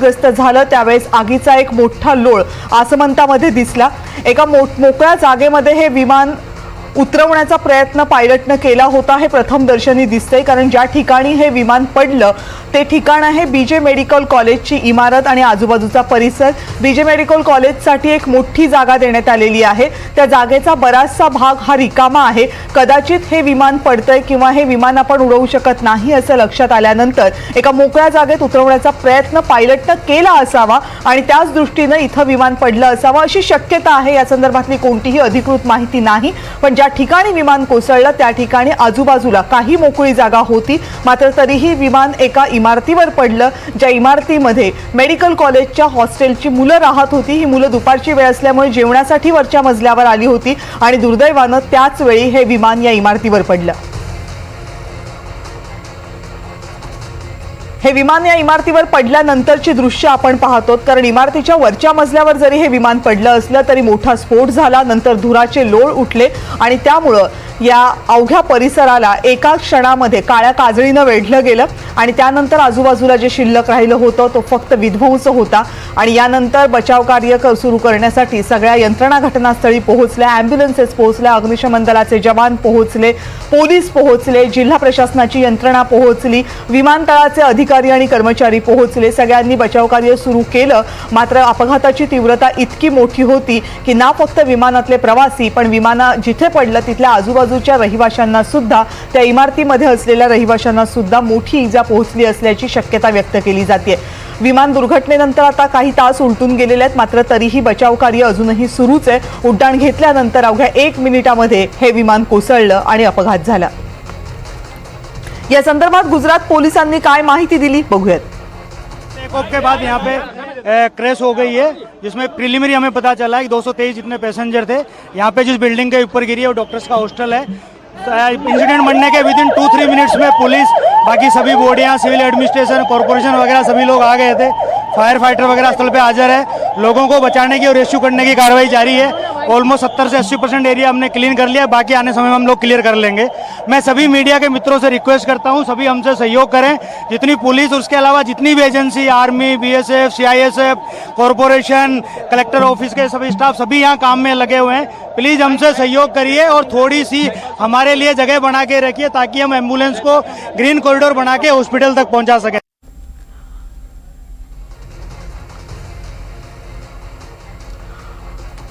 ग्रस्त झालं त्यावेळेस आगीचा एक मोठा लोळ आसमंतामध्ये दिसला। एका मोकळ्या जागेमध्ये हे विमान उतरवण्याचा प्रयत्न पायलटने केला होता हे प्रथम दर्शनी दिसतंय, कारण ज्या ठिकाणी हे विमान पडलं ते ठिकाण आहे बीजे मेडिकल कॉलेजची इमारत आणि आजूबाजूचा परिसर। बीजे मेडिकल कॉलेजसाठी एक मोठी जागा देण्यात आलेली आहे, त्या जागेचा बराचसा भाग हा रिकामा आहे। कदाचित हे विमान पडतंय किंवा हे विमान आपण उडवू शकत नाही असं लक्षात आल्यानंतर एका मोकळ्या जागेत उतरवण्याचा प्रयत्न पायलटने केला असावा आणि त्याच दृष्टीने इथं विमान पडलं असावं अशी शक्यता आहे। या संदर्भातली कोणतीही अधिकृत माहिती नाही, पण ज्या ठिकाणी विमान कोसळलं त्या ठिकाणी आजूबाजूला काही मोकळी जागा होती, मात्र तरीही विमान एका इमारतीवर पडलं, ज्या इमारतीमध्ये मेडिकल कॉलेजच्या हॉस्टेलची मुलं राहत होती। ही मुलं दुपारची वेळ असल्यामुळे जेवणासाठी वरच्या मजल्यावर आली होती आणि दुर्दैवानं त्याच वेळी हे विमान या इमारतीवर पडलं। हे विमान या इमारतीवर पडल्यानंतरची दृश्य आपण पाहतो, कारण इमारतीच्या वरच्या मजल्यावर जरी हे विमान पडलं असलं तरी मोठा स्फोट झाला, नंतर धुराचे लोळ उठले आणि त्यामुळे या अवघ्या परिसराला एका क्षणामध्ये काळ्या काजळीने वेढलं गेलं आणि त्यानंतर आजूबाजूला जे शिल्लक राहिलं होतं तो फक्त विध्वंस होता। आणि यानंतर बचाव कार्य सुरू करण्यासाठी सगळ्या यंत्रणा घटनास्थळी पोहोचल्या, ॲम्ब्युलन्सेस पोहोचल्या, अग्निशमन दलाचे जवान पोहोचले, पोलीस पोहोचले, जिल्हा प्रशासनाची यंत्रणा पोहोचली, विमानतळाचे अधिकारी आणि कर्मचारी पोहोचले, सगळ्यांनी बचाव कार्य सुरू केलं। मात्र अपघाताची तीव्रता इतकी मोठी होती की ना फक्त विमानातले प्रवासी पण विमान जिथे पडलं तिथल्या आजूबाजूच्या रहिवाशांना सुद्धा, त्या इमारतीमध्ये असलेल्या रहिवाशांना सुद्धा मोठी इजा पोहोचली असल्याची शक्यता व्यक्त केली जाते। विमान दुर्घटनेनंतर आता काही तास उलटून गेलेले आहेत, मात्र तरीही बचाव कार्य अजूनही सुरूच आहे। उड्डाण घेतल्यानंतर अवघ्या 1 मिनिटामध्ये हे विमान कोसळलं आणि अपघात झाला। या संदर्भात गुजरात पोलिसांनी काय माहिती दिली बघूयात। टेकऑफ के बाद यहाँ पे क्रैश हो गई है, जिसमें प्रिलिमिनरी हमें पता चला है कि 223 जितने पैसेंजर थे। यहाँ पे जिस बिल्डिंग के ऊपर गिरी है वो डॉक्टर्स का हॉस्टल है। इंसिडेंट बनने के विदिन 2-3 मिनट्स में पुलिस, बाकी सभी बॉडियाँ, सिविल एडमिनिस्ट्रेशन, कॉर्पोरेशन वगैरह सभी लोग आ गए थे। फायर फाइटर वगैरह स्थल पे हाजिर है। लोगों को बचाने की और रेस्क्यू करने की कार्रवाई जारी है। ऑलमोस्ट 70 से 80% एरिया हमने क्लीन कर लिया, बाकी आने समय में हम लोग क्लियर कर लेंगे। मैं सभी मीडिया के मित्रों से रिक्वेस्ट करता हूं, सभी हमसे सहयोग करें। जितनी पुलिस, उसके अलावा जितनी भी agency, army, BSF, CISF, corporation, collector office के सभी स्टाफ सभी यहाँ काम में लगे हुए हैं। प्लीज़ हमसे सहयोग करिए और थोड़ी सी हमारे लिए जगह बना के रखिए ताकि हम एम्बुलेंस को ग्रीन कॉरिडोर बना के हॉस्पिटल तक पहुँचा सकें।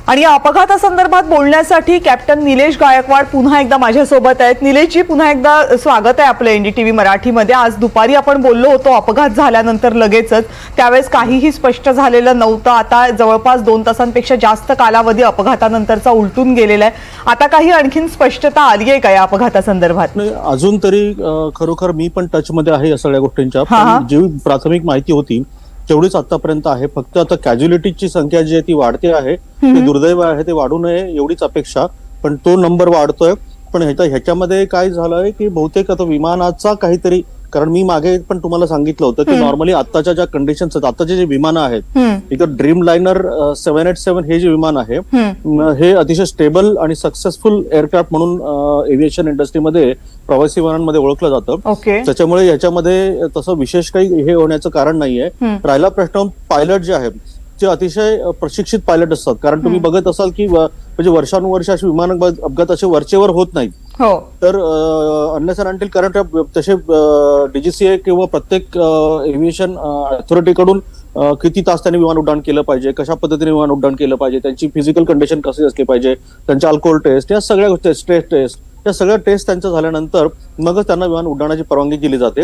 आणि या अपघातासंदर्भात बोलण्यासाठी कॅप्टन निलेश गायकवाड पुन्हा एकदा माझ्यासोबत आहेत। निलेशजी, पुन्हा एकदा स्वागत आहे आपलं एनडीटीव्ही मराठीमध्ये। आज दुपारी आपण बोललो होतो अपघात झाल्यानंतर लगेचच, त्यावेळेस काहीही स्पष्ट झालेलं नव्हतं। आता जवळपास 2 तासांपेक्षा जास्त कालावधी अपघातानंतरचा उलटून गेलेला आहे। आता काही आणखीन स्पष्टता आली आहे का या अपघातासंदर्भात? अजून तरी खरोखर मी पण टच मध्ये आहे या सगळ्या गोष्टींच्या। जी प्राथमिक माहिती होती तेवढीच आतापर्यंत आहे। फक्त आता कॅज्युअलिटीची संख्या जी आहे ती वाढते आहे, ते दुर्दैव आहे, ते वाढू नये एवढीच अपेक्षा, पण तो नंबर वाढतोय। पण ह्याच्यामध्ये काय झालंय की बहुतेक आता विमानाचा काहीतरी, कारण मी मागे पण तुम्हाला सांगितलं होतं की नॉर्मली आताच्या ज्या कंडिशन्स आहेत, आताचे जे विमान आहेत, इथं ड्रीम लायनर 787 हे जे विमान आहे हे अतिशय स्टेबल आणि सक्सेसफुल एअरक्राफ्ट म्हणून एव्हिएशन इंडस्ट्रीमध्ये, प्रवासी विमानांमध्ये ओळखलं जातं। त्याच्यामुळे याच्यामध्ये तसं विशेष काही हे होण्याचं कारण नाहीये। राहिला प्रश्न पायलट जे आहेत ते अतिशय प्रशिक्षित पायलट असतात, कारण तुम्ही बघत असाल की म्हणजे वर्षानुवर्ष असे विमान अपघात असे वरचेवर होत नाहीत। तर अनलेस अँड अंटिल करंट तसे डीजीसीए किंवा प्रत्येक एव्हिएशन अथॉरिटीकडून किती तास त्यांनी विमान उड्डाण केलं पाहिजे, कशा पद्धतीने विमान उड्डाण केलं पाहिजे, त्यांची फिजिकल कंडिशन कशी असली पाहिजे, त्यांच्या अल्कोहोल टेस्ट, या सगळ्या गोष्टी, स्ट्रेस टेस्ट, या सगळ्या टेस्ट त्यांच्या झाल्यानंतर मगच त्यांना विमान उड्डाणाची परवानगी दिली जाते।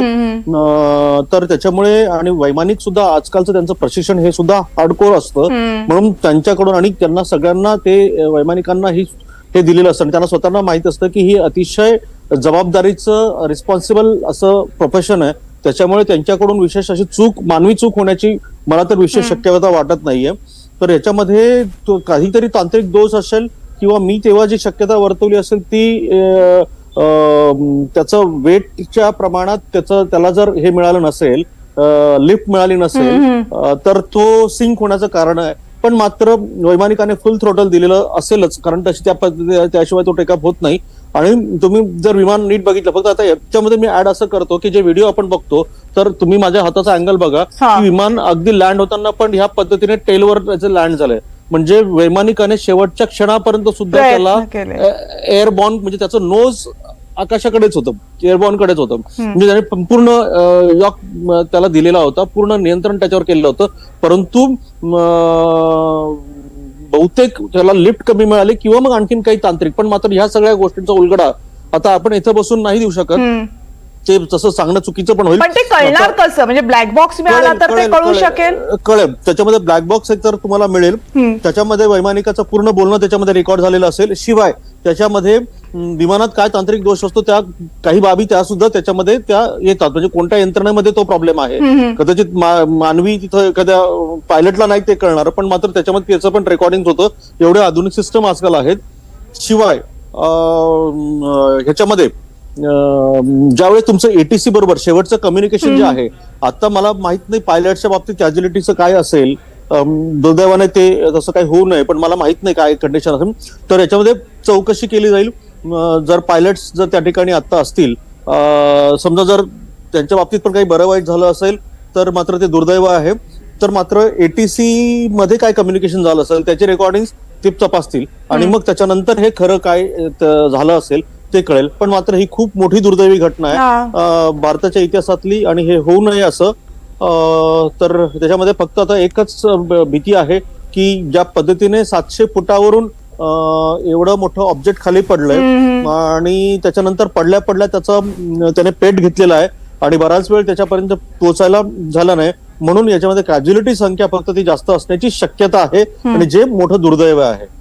तर त्याच्यामुळे आणि वैमानिक सुद्धा आजकालचं त्यांचं प्रशिक्षण हे सुद्धा हार्डकोर असतं, म्हणून त्यांच्याकडून आणि त्यांना सगळ्यांना ते वैमानिकांना हे दिलेलं असतं। त्यांना स्वतःला माहित असतं की ही अतिशय जबाबदारीचं रिस्पॉन्सिबल असं प्रोफेशन आहे, त्याच्यामुळे त्यांच्याकडून विशेष अशी मानवी चूक होण्याची मला तर विशेष शक्यता वाटत नाहीये। तर याच्यामध्ये काहीतरी तांत्रिक दोष असेल किंवा मी तेव्हा जी शक्यता वर्तवली असेल ती त्याचं वेटच्या प्रमाणात त्याला जर हे मिळालं नसेल, लिफ्ट मिळाली नसेल, तर तो सिंक होण्याचं कारण आहे। पण मात्र वैमानिकाने फुल थ्रोटल दिलेलं असेलच, कारण तशी त्या पद्धतीने त्याशिवाय तो टेकअप होत नाही। आणि तुम्ही जर विमान नीट बघितलं, फक्त आता याच्यामध्ये मी ऍड असं करतो की जे व्हिडिओ आपण बघतो तर तुम्ही माझ्या हाताचा अँगल बघा की विमान अगदी लँड होताना पण ह्या पद्धतीने टेलवर त्याचं लँड झालंय, म्हणजे वैमानिकाने शेवटच्या क्षणापर्यंत सुद्धा त्याला एअरबॉर्न म्हणजे त्याचं नोज आकाशाकडेच होतं, एअरबॉर्न कडेच होतं, म्हणजे त्याने पूर्ण यॉक त्याला दिलेला होता, पूर्ण नियंत्रण त्याच्यावर केलेलं होतं. परंतु बहुतेक त्याला लिफ्ट कमी मिळाली किंवा मग आणखीन काही तांत्रिक, पण मात्र ह्या सगळ्या गोष्टींचा उलगडा आता आपण इथं बसून नाही देऊ शकत, ते तसं सांगणं चुकीचं पण होईल. पण ते कळणार कसं, म्हणजे ब्लॅक बॉक्स मिळाला तर ते कळू शकेल? कळेल, त्याच्यामध्ये ब्लॅक बॉक्स एक तर तुम्हाला मिळेल, त्याच्यामध्ये वैमानिकाचं पूर्ण बोलणं त्याच्यामध्ये रेकॉर्ड झालेलं असेल, शिवाय त्याच्यामध्ये विमानात काय तांत्रिक दोष असतो त्या काही बाबी त्या सुद्धा त्याच्यामध्ये त्या येतात, म्हणजे कोणत्या यंत्रणेमध्ये तो प्रॉब्लेम आहे, कदाचित मानवी तिथं एखाद्या पायलटला नाही ते कळणार, पण मात्र त्याच्यामध्ये त्याचं पण रेकॉर्डिंग होतं. एवढे आधुनिक सिस्टम आजकाल आहेत. शिवाय ह्याच्यामध्ये ज्यावेळेस तुमचं एटीसी बरोबर शेवटचं कम्युनिकेशन जे आहे, आता मला माहित नाही पायलटच्या बाबतीत कॅज्युलिटीचं काय असेल, दुर्दैवाने ते तसं काही होऊ नये, पण मला माहित नाही काय कंडिशन असेल, तर याच्यामध्ये चौकशी केली जाईल. जर पायलट्स जर त्या ठिकाणी आता असतील, समजा जर त्यांच्या बाबतीत पण काही बरं वाईट झालं असेल तर मात्र ते दुर्दैव आहे, तर मात्र एटीसी मध्ये काय कम्युनिकेशन झालं असेल त्याचे रेकॉर्डिंग ते तपासतील आणि मग त्याच्यानंतर हे खरं काय झालं असेल ते कळेल. पण मात्र ही खूप मोठी दुर्दैवी घटना आहे भारताच्या इतिहासातली आणि हे होऊ नये असं. तर त्याच्यामध्ये फक्त आता एकच भीती आहे की ज्या पद्धतीने 700 फुटावरून एवढं मोठं ऑब्जेक्ट खाली पडलंय आणि त्याच्यानंतर पडल्या त्याचा त्याने पेट घेतलेला आहे आणि बराच वेळ त्याच्यापर्यंत पोहोचायला झाला नाही, म्हणून याच्यामध्ये कॅज्युलिटी संख्या फक्त ती जास्त असण्याची शक्यता आहे आणि जे मोठं दुर्दैव आहे.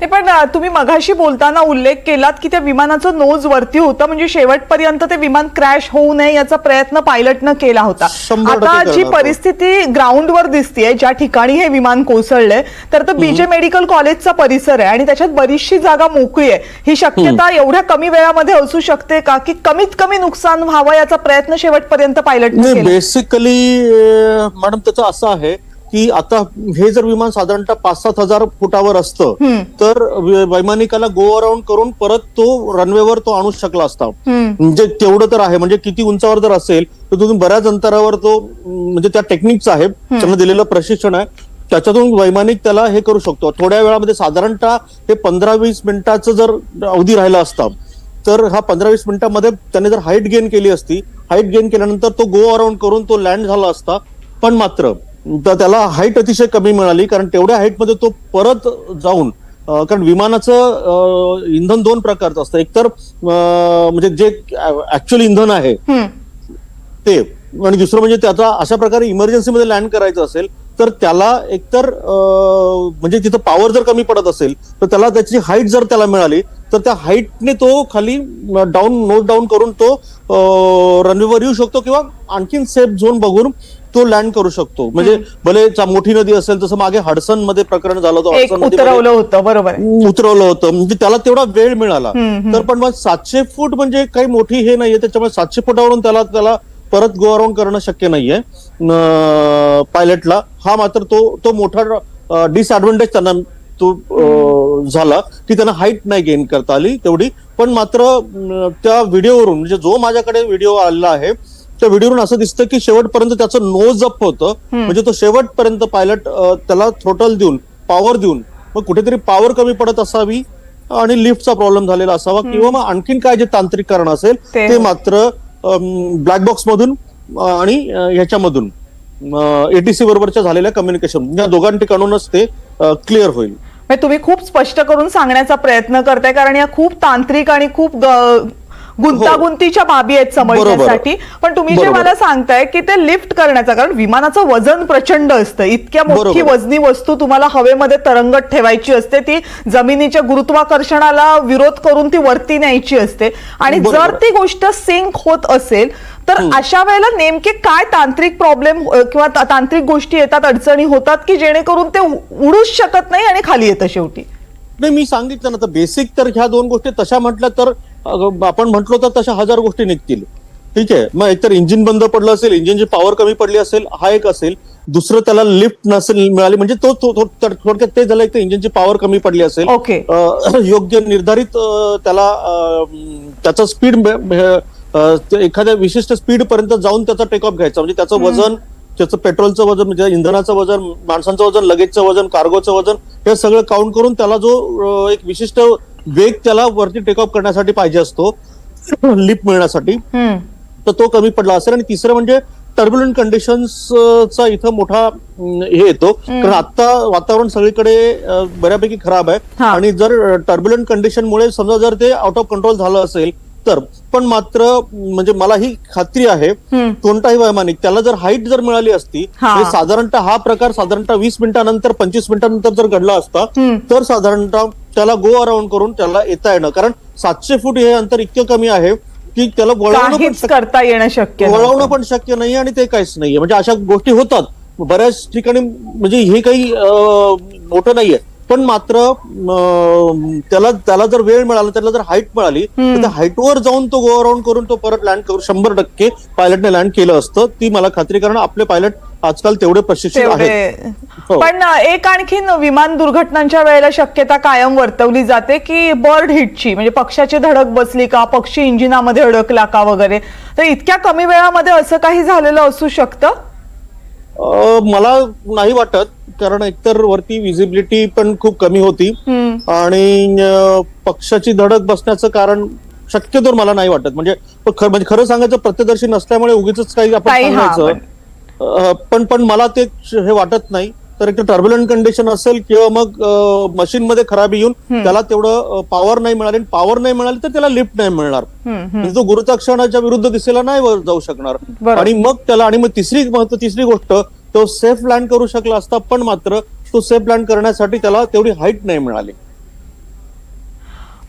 ते पण तुम्ही मगाशी बोलताना उल्लेख केलात की त्या विमानाचं नोज वरती होतं, म्हणजे शेवटपर्यंत ते विमान क्रॅश होऊ नये याचा प्रयत्न पायलटनं केला होता. आता जी परिस्थिती ग्राउंडवर दिसतेय, ज्या ठिकाणी हे विमान कोसळलंय, तर बीजे मेडिकल कॉलेजचा परिसर आहे आणि त्याच्यात बरीचशी जागा मोकळी आहे. ही शक्यता एवढ्या कमी वेळामध्ये असू शकते का की कमीत कमी नुकसान व्हावं याचा प्रयत्न शेवटपर्यंत पायलटनं केला? बेसिकली मॅडम त्याचं असं आहे की आता हे जर विमान साधारणतः 5-7 हजार फुटावर असतं तर वैमानिकाला गो अराउंड करून परत तो रनवेवर तो आणू शकला असता, म्हणजे तेवढं तर आहे. म्हणजे किती उंचावर जर असेल तर तुम्ही बऱ्याच अंतरावर तो, म्हणजे त्या टेक्निकचं आहे, त्यांना दिलेलं प्रशिक्षण आहे, त्याच्यातून वैमानिक त्याला हे करू शकतो. थोड्या वेळामध्ये साधारणतः हे 15-20 मिनिटाचं जर अवधी राहिला असता तर हा 15-20 मिनिटांमध्ये त्याने जर हाईट गेन केली असती, हाईट गेन केल्यानंतर तो गो अराउंड करून तो लँड झाला असता, पण मात्र तर त्याला हाईट अतिशय कमी मिळाली, कारण तेवढ्या हाईटमध्ये तो परत जाऊन, कारण विमानाचं इंधन 2 प्रकारचं असतं, एकतर म्हणजे जे ऍक्च्युअल इंधन आहे ते, आणि दुसरं म्हणजे त्याचा अशा प्रकारे इमर्जन्सीमध्ये लँड करायचं असेल तर त्याला एकतर म्हणजे तिथं पॉवर जर कमी पडत असेल तर त्याला त्याची हाईट जर त्याला मिळाली तर त्या हाईटने तो खाली नोट डाऊन करून तो रनवेवर येऊ शकतो किंवा आणखीन सेफ झोन बघून तो लँड करू शकतो. म्हणजे भले मोठी नदी असेल, तसं मागे हडसन मध्ये प्रकरण झालं होतं, उतरवलं होतं, बरोबर उतरवलं होतं, म्हणजे त्याला तेवढा वेळ मिळाला. तर पण मग 700 फूट म्हणजे काही मोठी हे नाहीये, त्याच्यामुळे 700 फुटावरून त्याला परत गो अराउंड करणं शक्य नाहीये पायलटला. हा मात्र तो मोठा डिसएडव्हान्टेज त्यांना तो झाला की त्यांना हाईट नाही गेन करता आली तेवढी. पण मात्र त्या व्हिडिओवरून, म्हणजे जो माझ्याकडे व्हिडिओ आलेला आहे त्या व्हिडिओवरून असं दिसतं की शेवटपर्यंत त्याचं नोज अप होतं, म्हणजे तो शेवटपर्यंत पायलट त्याला थ्रोटल देऊन, पॉवर देऊन, मग कुठेतरी पॉवर कमी पडत असावी आणि लिफ्टचा प्रॉब्लेम झालेला असावा किंवा मग आणखीन काय जे तांत्रिक कारण असेल ते मात्र ब्लॅक बॉक्स मधून आणि ह्याच्यामधून एटीसी बरोबरच्या झालेल्या कम्युनिकेशन या दोघां ठिकाणूनच ते क्लिअर होईल. तुम्ही खूप स्पष्ट करून सांगण्याचा प्रयत्न करताय, कारण या खूप तांत्रिक आणि खूप गुंतागुंतीच्या बाबी आहेत समजण्यासाठी. पण तुम्ही जे मला सांगताय की ते लिफ्ट करण्याचा, कारण विमानाचं वजन प्रचंड असतं, इतक्या मोठी वजनी वस्तू तुम्हाला हवेमध्ये तरंगत ठेवायची असते, ती जमिनीच्या गुरुत्वाकर्षणाला विरोध करून ती वरती न्यायची असते, आणि जर ती गोष्ट सिंक होत असेल तर अशा वेळेला नेमके काय तांत्रिक प्रॉब्लेम किंवा तांत्रिक गोष्टी येतात, अडचणी होतात की जेणेकरून ते उडूच शकत नाही आणि खाली येतं शेवटी? नाही, मी सांगितलं ना, तर बेसिक तर ह्या 2 गोष्टी तशा म्हटल्या तर आपण म्हटलो तर तशा 1000 गोष्टी निघतील. ठीक आहे, मग एकतर इंजिन बंद पडलं असेल, इंजिनची पॉवर कमी पडली असेल, हा एक असेल, दुसरं त्याला लिफ्ट नसेल मिळाली, म्हणजे तो थोडक्यात ते झालं, एक तर इंजिनची पॉवर कमी पडली असेल, ओके. योग्य निर्धारित त्याला त्याचा स्पीड एखाद्या विशिष्ट स्पीड पर्यंत जाऊन त्याचा टेक ऑफ घ्यायचा, म्हणजे त्याचं वजन, त्याचं पेट्रोलचं वजन, म्हणजे इंधनाचं वजन, माणसांचं वजन, लगेजचं वजन, कार्गोचं वजन, हे सगळं काउंट करून त्याला जो एक विशिष्ट वेग त्याला वरती टेक ऑफ करण्यासाठी पाहिजे असतो लिफ्ट मिळण्यासाठी, तर तो कमी पडला असेल. आणि तिसरं म्हणजे टर्ब्युलंट कंडिशन्सचा इथं मोठा हे येतो, कारण आता वातावरण सगळीकडे बऱ्यापैकी खराब आहे, आणि जर टर्ब्युलंट कंडिशनमुळे समजा जर ते आउट ऑफ कंट्रोल झालं असेल तर, पण मात्र म्हणजे मला ही खात्री आहे कोणताही वैमानिक त्याला जर हाईट जर मिळाली असती, म्हणजे साधारणतः हा प्रकार साधारणतः 20 मिनिटानंतर 25 मिनिटानंतर जर घडला असता तर साधारणतः त्याला गो अराउंड करून त्याला येता येणं, कारण 700 फूट हे अंतर इतकं कमी आहे की त्याला वळवणं पण शक्य नाही आणि ते काहीच नाहीये. म्हणजे अशा गोष्टी होतात बऱ्याच ठिकाणी, म्हणजे हे काही मोठं नाहीये, पण मात्र त्याला जर वेळ मिळाला, त्याला जर हाईट मिळाली तर त्या हाईटवर जाऊन तो गो अराउंड करून तो परत लँड करू 100% पायलटने लँड केलं असतं, ती मला खात्री, कारण आपले पायलट आजकाल तेवढे प्रशिक्षित आहेत. पण एक आणखीन विमान दुर्घटनांच्या वेळेला शक्यता कायम वर्तवली जाते की बर्ड हिटची, म्हणजे पक्षाची धडक बसली का, पक्षी इंजिनामध्ये अडकला का वगैरे, तर इतक्या कमी वेळामध्ये असं काही झालेलं असू शकतं? मला नाही वाटत, कारण एकतर वरती विजिबिलिटी पण खूप कमी होती आणि पक्षाची धडक बसण्याचं कारण शक्यतो मला नाही वाटत. म्हणजे खरं सांगायचं, प्रत्यक्षदर्शी नसल्यामुळे उगीच काही आपण सांगायचं, पण मला ते हे वाटत नाही. तर एक टर्ब्युलंट कंडिशन असेल किंवा मग मशीन मध्ये खराबी येऊन त्याला तेवढं पॉवर नाही मिळाली, पॉवर नाही मिळाली तर त्याला लिफ्ट नाही मिळणार, म्हणजे तो गुरुत्वाकर्षणाच्या विरुद्ध दिशेला नाही वर जाऊ शकणार, आणि मग त्याला, आणि मग तिसरी गोष्ट, तो सेफ लँड करू शकला असता, पण मात्र तो सेफ लँड करण्यासाठी त्याला तेवढी हाईट नाही मिळाली.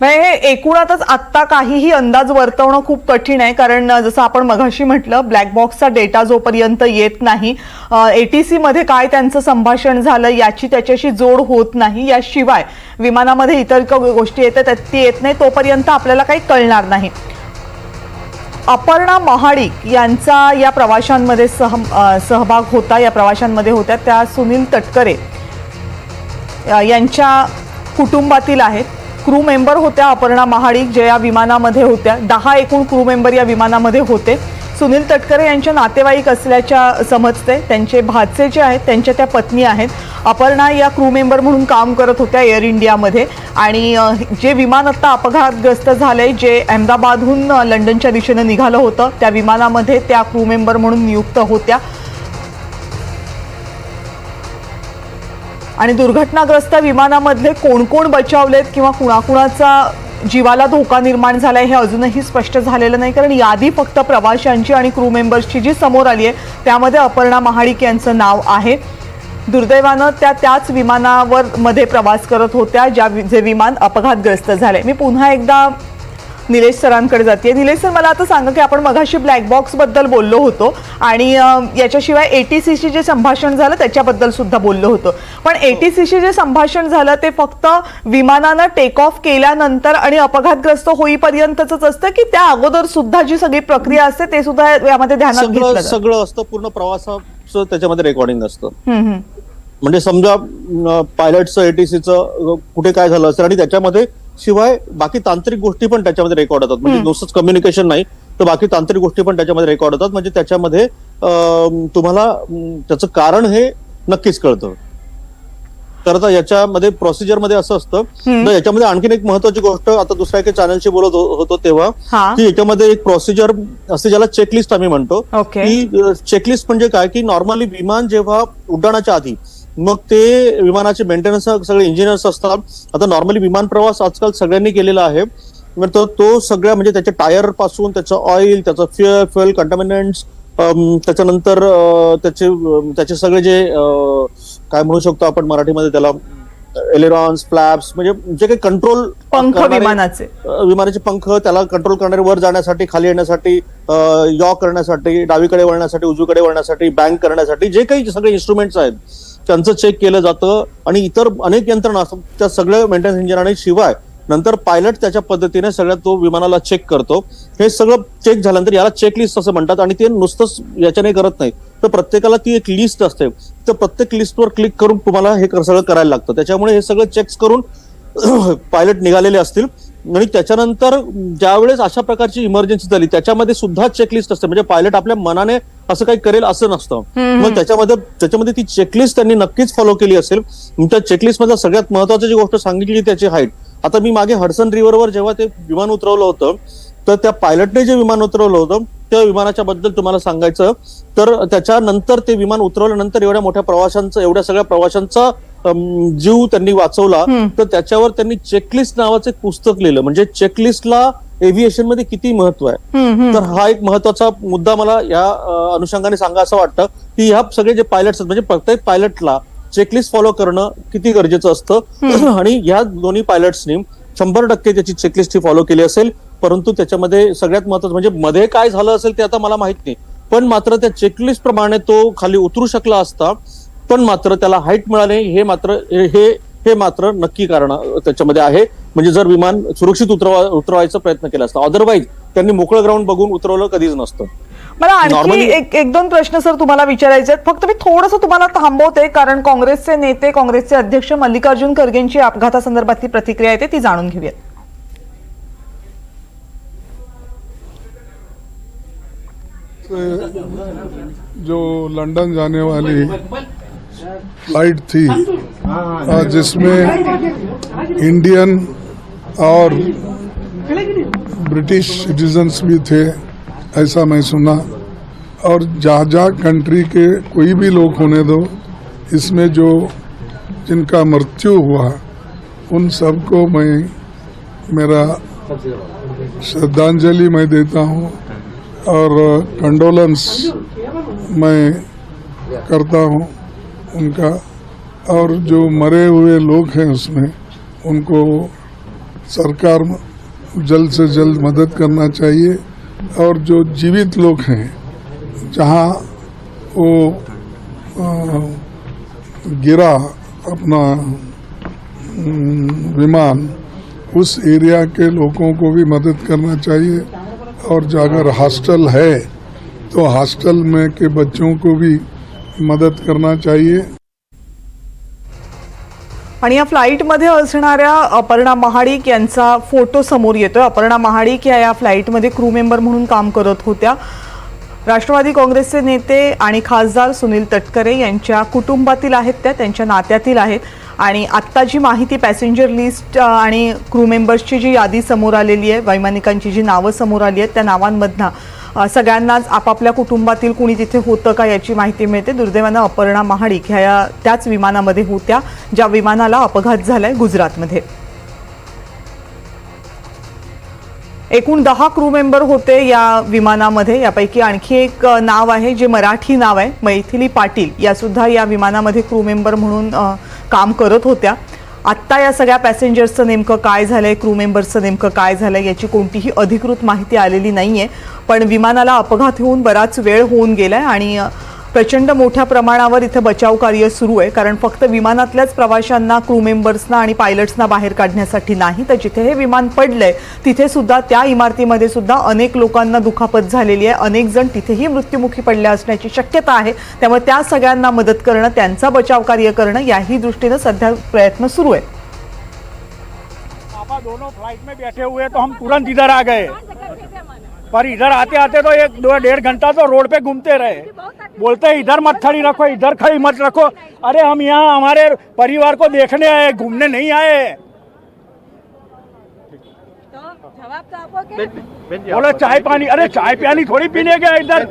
हे एकूणातच आता काहीही अंदाज वर्तवणं खूप कठीण आहे, कारण जसं आपण मघाशी म्हटलं, ब्लॅक बॉक्सचा डेटा जोपर्यंत येत नाही, ATC मध्ये काय त्यांचं संभाषण झालं याची त्याच्याशी जोड होत नाही, याशिवाय विमानामध्ये इतर गोष्टी येतात ती येत नाही, तोपर्यंत आपल्याला काही कळणार नाही. अपर्णा महाडिक यांचा या प्रवाशांमध्ये सहभाग होता, या प्रवाशांमध्ये होत्या त्या सुनील तटकरे यांच्या कुटुंबातील आहेत. क्रू मेंबर होत्या अपर्णा महाडिक, जे या विमानामध्ये होत्या. 10 एकूण क्रू मेंबर या विमानामध्ये होते. सुनील तटकरे यांचे नातेवाईक असल्याच्या समजते. त्यांचे भाचे जे आहेत त्यांच्या त्या पत्नी आहेत. अपर्णा या क्रू मेंबर म्हणून काम करत होत्या एअर इंडियामध्ये, आणि जे विमान आता अपघातग्रस्त झाले, जे अहमदाबादहून लंडनच्या दिशेने निघालं होतं, त्या विमानामध्ये त्या क्रू मेंबर म्हणून नियुक्त होत्या. आणि दुर्घटनाग्रस्त विमानामधले कोण कोण बचावलेत किंवा कुणाकुणाचा जीवाला धोका निर्माण झालाय हे अजूनही स्पष्ट झालेलं नाही, कारण यादी फक्त प्रवाशांची आणि क्रू मेंबर्सची जी समोर आली आहे त्यामध्ये अपर्णा महाडिक यांचं नाव आहे. दुर्दैवानं त्याच विमानावर मध्ये प्रवास करत होत्या जे विमान अपघातग्रस्त झाले. मी पुन्हा एकदा निलेश सरांकडे जाते. निलेश सर, मला आता सांगा की आपण मगाशी ब्लॅक बॉक्स बद्दल बोललो होतो आणि याच्याशिवाय ATCशी जे संभाषण झालं त्याच्याबद्दल सुद्धा बोललो होतो, पण ATCशी जे संभाषण झालं ते फक्त विमानानं टेक ऑफ केल्यानंतर आणि अपघातग्रस्त होईपर्यंतच असतं की त्या अगोदर सुद्धा जी सगळी प्रक्रिया असते ते सुद्धा यामध्ये ध्यानात घेतलं जातं? सगळं असतं, पूर्ण प्रवासाचं त्याच्यामध्ये रेकॉर्डिंग असतं. म्हणजे समजा पायलटचं ATCचं कुठे काय झालं असेल, आणि त्याच्यामध्ये शिवाय बाकी तांत्रिक गोष्टी पण त्याच्यामध्ये रेकॉर्ड होतात. म्हणजे नुसतंच कम्युनिकेशन नाही तर बाकी तांत्रिक गोष्टी पण त्याच्यामध्ये रेकॉर्ड होतात. म्हणजे त्याच्यामध्ये तुम्हाला त्याचं कारण हे नक्कीच कळतं. तर आता याच्यामध्ये प्रोसिजरमध्ये असं असतं. तर याच्यामध्ये आणखीन एक महत्वाची गोष्ट, आता दुसऱ्या एका चॅनलशी बोलत होतो तेव्हा, की याच्यामध्ये एक प्रोसिजर असते ज्याला चेकलिस्ट आम्ही म्हणतो. की चेकलिस्ट म्हणजे काय, की नॉर्मली विमान जेव्हा उड्डाणाच्या आधी मग ते विमानाचे मेंटेनन्स सगळे इंजिनियर्स असतात. आता नॉर्मली विमान प्रवास आजकाल सगळ्यांनी केलेला आहे, तर तो सगळ्या म्हणजे त्याच्या टायर पासून त्याचं ऑइल, त्याचं फ्युएल कंटामिनंट्स, त्याच्यानंतर त्याचे सगळे जे काय म्हणू शकतो आपण मराठीमध्ये त्याला, एलेरॉन्स, फ्लॅप्स, म्हणजे जे काही कंट्रोल पंख विमानाचे पंख, त्याला कंट्रोल करणारे वर जाण्यासाठी, खाली येण्यासाठी, यॉ करण्यासाठी, डावीकडे वळण्यासाठी, उजवीकडे वळण्यासाठी, बँक करण्यासाठी जे काही सगळे इन्स्ट्रुमेंट्स आहेत त्यांचं चेक केलं जातं. आणि इतर अनेक यंत्रणा असतात त्या सगळ्या मेंटेनन्स इंजिनिअरांनी शिवाय नंतर पायलट त्याच्या पद्धतीने सगळ्यात तो विमानाला चेक करतो. हे सगळं चेक झाल्यानंतर याला चेकलिस्ट असं म्हणतात आणि ते नुसतंच याच्याने करत नाही, तर प्रत्येकाला ती एक लिस्ट असते, तर प्रत्येक लिस्टवर क्लिक करून तुम्हाला हे सगळं करायला लागतं. त्याच्यामुळे हे सगळं चेक्स करून पायलट निघालेले असतील आणि त्याच्यानंतर ज्यावेळेस अशा प्रकारची इमर्जन्सी झाली त्याच्यामध्ये सुद्धा चेकलिस्ट असते. म्हणजे पायलट आपल्या मनाने असं काही करेल असं नसतं. मग त्याच्यामध्ये ती चेकलिस्ट त्यांनी नक्कीच फॉलो केली असेल. त्या चेकलिस्ट मध्ये सगळ्यात महत्वाची जी गोष्ट सांगितली त्याची हाईट. आता मी मागे हडसन रिव्हरवर जेव्हा ते विमान उतरवलं होतं तर त्या पायलटने जे विमान उतरवलं होतं त्या विमानाच्या बद्दल तुम्हाला सांगायचं तर त्याच्यानंतर ते विमान उतरवल्यानंतर एवढ्या सगळ्या प्रवाशांचा जीव त्यांनी वाचवला. तर त्याच्यावर त्यांनी चेकलिस्ट नावाचं एक पुस्तक लिहिलं. म्हणजे चेकलिस्टला एव्हिएशन मध्ये किती महत्व आहे. तर हा एक महत्वाचा मुद्दा मला या अनुषंगाने सांगा असं वाटतं की ह्या सगळे जे पायलट्स म्हणजे प्रत्येक पायलटला चेकलिस्ट फॉलो करणं किती गरजेचं असतं. आणि या दोन्ही पायलट्सनी 100% त्याची चेकलिस्ट ही फॉलो केली असेल. परंतु त्याच्यामध्ये सगळ्यात महत्वाचं म्हणजे मध्ये काय झालं असेल ते आता मला माहित नाही, पण मात्र त्या चेकलिस्ट प्रमाणे तो खाली उतरू शकला असता, पण मात्र त्याला हाईट मिळाले हे मात्र नक्की कारण त्याच्यामध्ये आहे. म्हणजे जर विमान सुरक्षित उतरवायचा प्रयत्न केला असता, अदरवाईज त्यांनी मोकळं ग्राउंड बघून उतरवलं कधीच नसतं. मला आणखी एक दोन प्रश्न सर तुम्हाला विचारायचे आहेत. फक्त मी थोडंसं तुम्हाला थांबवते कारण काँग्रेसचे नेते, काँग्रेसचे अध्यक्ष मल्लिकार्जुन खरगेंची अपघातासंदर्भातली प्रतिक्रिया आहे ती जाणून घेऊयात. जो लंदन जाने वाली फ्लाइट थी जिसमें इंडियन और ब्रिटिश सिटीजन्स भी थे ऐसा मैं सुना, और जहाँ कंट्री के कोई भी लोग होने दो, इसमें जो जिनका मृत्यु हुआ उन सबको मैं मेरा श्रद्धांजलि मैं देता हूँ और कंडोलेंस मैं करता हूँ उनका. और जो मरे हुए लोग हैं उसमें उनको सरकार जल्द से जल्द मदद करना चाहिए. और जो जीवित लोग हैं जहाँ वो गिरा अपना विमान, उस एरिया के लोगों को भी मदद करना चाहिए. और जो अगर हॉस्टल है तो हॉस्टल में के बच्चों को भी मदत करना चाहिए. आणि या फ्लाईटमध्ये असणाऱ्या अपर्णा महाडिक यांचा फोटो समोर येतोय. अपर्णा महाडिक या फ्लाईटमध्ये क्रू मेंबर म्हणून काम करत होत्या. राष्ट्रवादी काँग्रेसचे नेते आणि खासदार सुनील तटकरे यांच्या कुटुंबातील आहेत, त्यांच्या नात्यातील आहेत. आणि आत्ता जी माहिती पॅसेंजर लिस्ट आणि क्रू मेंबर्सची जी यादी समोर आलेली आहे, वैमानिकांची जी नावं समोर आली आहेत, त्या नावांमधनं सगळ्यांनाच आपापल्या कुटुंबातील कुणी तिथे होतं का याची माहिती मिळते. दुर्दैवानं अपर्णा महाडिक ह्या त्याच विमानामध्ये होत्या ज्या विमानाला अपघात झालाय गुजरातमध्ये. एकूण 10 क्रू मेंबर होते या विमानामध्ये. यापैकी आणखी एक नाव आहे जे मराठी नाव आहे, मैथिली पाटील, या सुद्धा या विमानामध्ये क्रू मेंबर म्हणून काम करत होत्या. आत्ता या सगळ्या पॅसेंजर्सचं नेमकं काय झालंय, क्रू मेंबर्सचं नेमकं काय झालंय याची कोणतीही अधिकृत माहिती आलेली नाहीये. पण विमानाला अपघात होऊन बराच वेळ होऊन गेलाय आणि प्रचंड मोठ्या प्रमाणावर इथे बचाव कार्य सुरू आहे. कारण फक्त विमानातल्याच प्रवाशांना, क्रू मेंबर्सना आणि पायलट्सना बाहेर काढण्यासाठी नाही, तर जिथे हे विमान पडलंय तिथे सुद्धा, त्या इमारतीमध्ये सुद्धा अनेक लोकांना दुखापत झालेली आहे. अनेक जण तिथेही मृत्युमुखी पडले असण्याची शक्यता आहे. त्यामुळे त्या सगळ्यांना मदत करणं, त्यांचा बचाव कार्य करणं याही दृष्टीने सध्या प्रयत्न सुरू आहेत. पापा दोनों फ्लाइट में बैठे हुए तो हम तुरंत इधर आ गए, पर इधर आते आते तो 1-1.5 घंटा तो रोड पे घूमते रहे. बोलते हैं इधर मत खड़ी रखो, इधर खड़ी मत रखो. अरे हम यहाँ हमारे परिवार को देखने आए, घूमने नहीं आए. बोलो चाय पानी, अरे चाय पानी थोड़ी पीने गए इधर.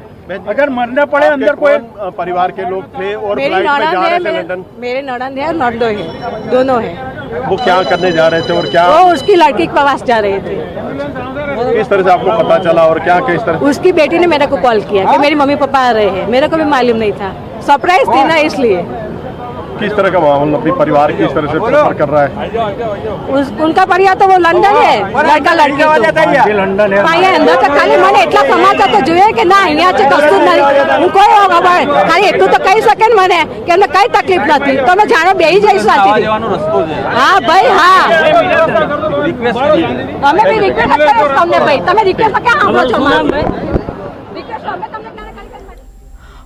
अगर मरने पड़े अंदर कोई परिवार के लोग थे और फ्लाइट में जा रहे थे लंदन. मेरे ननद है और नर्दो है, दोनों है. वो क्या करने जा रहे थे और क्या, वो उसकी लड़की के पास जा रहे थे. किस तरह से आपको पता चला और क्या किस तरह? उसकी बेटी ने मेरे को कॉल किया कि मेरी मम्मी पापा आ रहे हैं. मेरे को भी मालूम नहीं था, सरप्राइज थी ना, इसलिए. किस तरह का माहौल अपनी परिवार किस तरह से प्रेफर कर रहा है? उनका परिवार तो वो लंदन है, लड़का लड़की लंदन है. अंदर तक खाली मैंने एटला समाचार तो જોઈએ કે ના અહીંયા કશું નહીં. હું કોઈ ખબર ખાલી એટલું તો કહી શકે ને મને કે એમને કઈ તકલીફ નથી, તમે જાણો બેહી જઈશ. હા ભાઈ, હા. અમે બી રિક્વેસ્ટ કરીએ તમને ભાઈ તમે રિક્વેસ્ટ ક્યાં સાંભળો છો મારા રિક્વેસ્ટ અમે તમને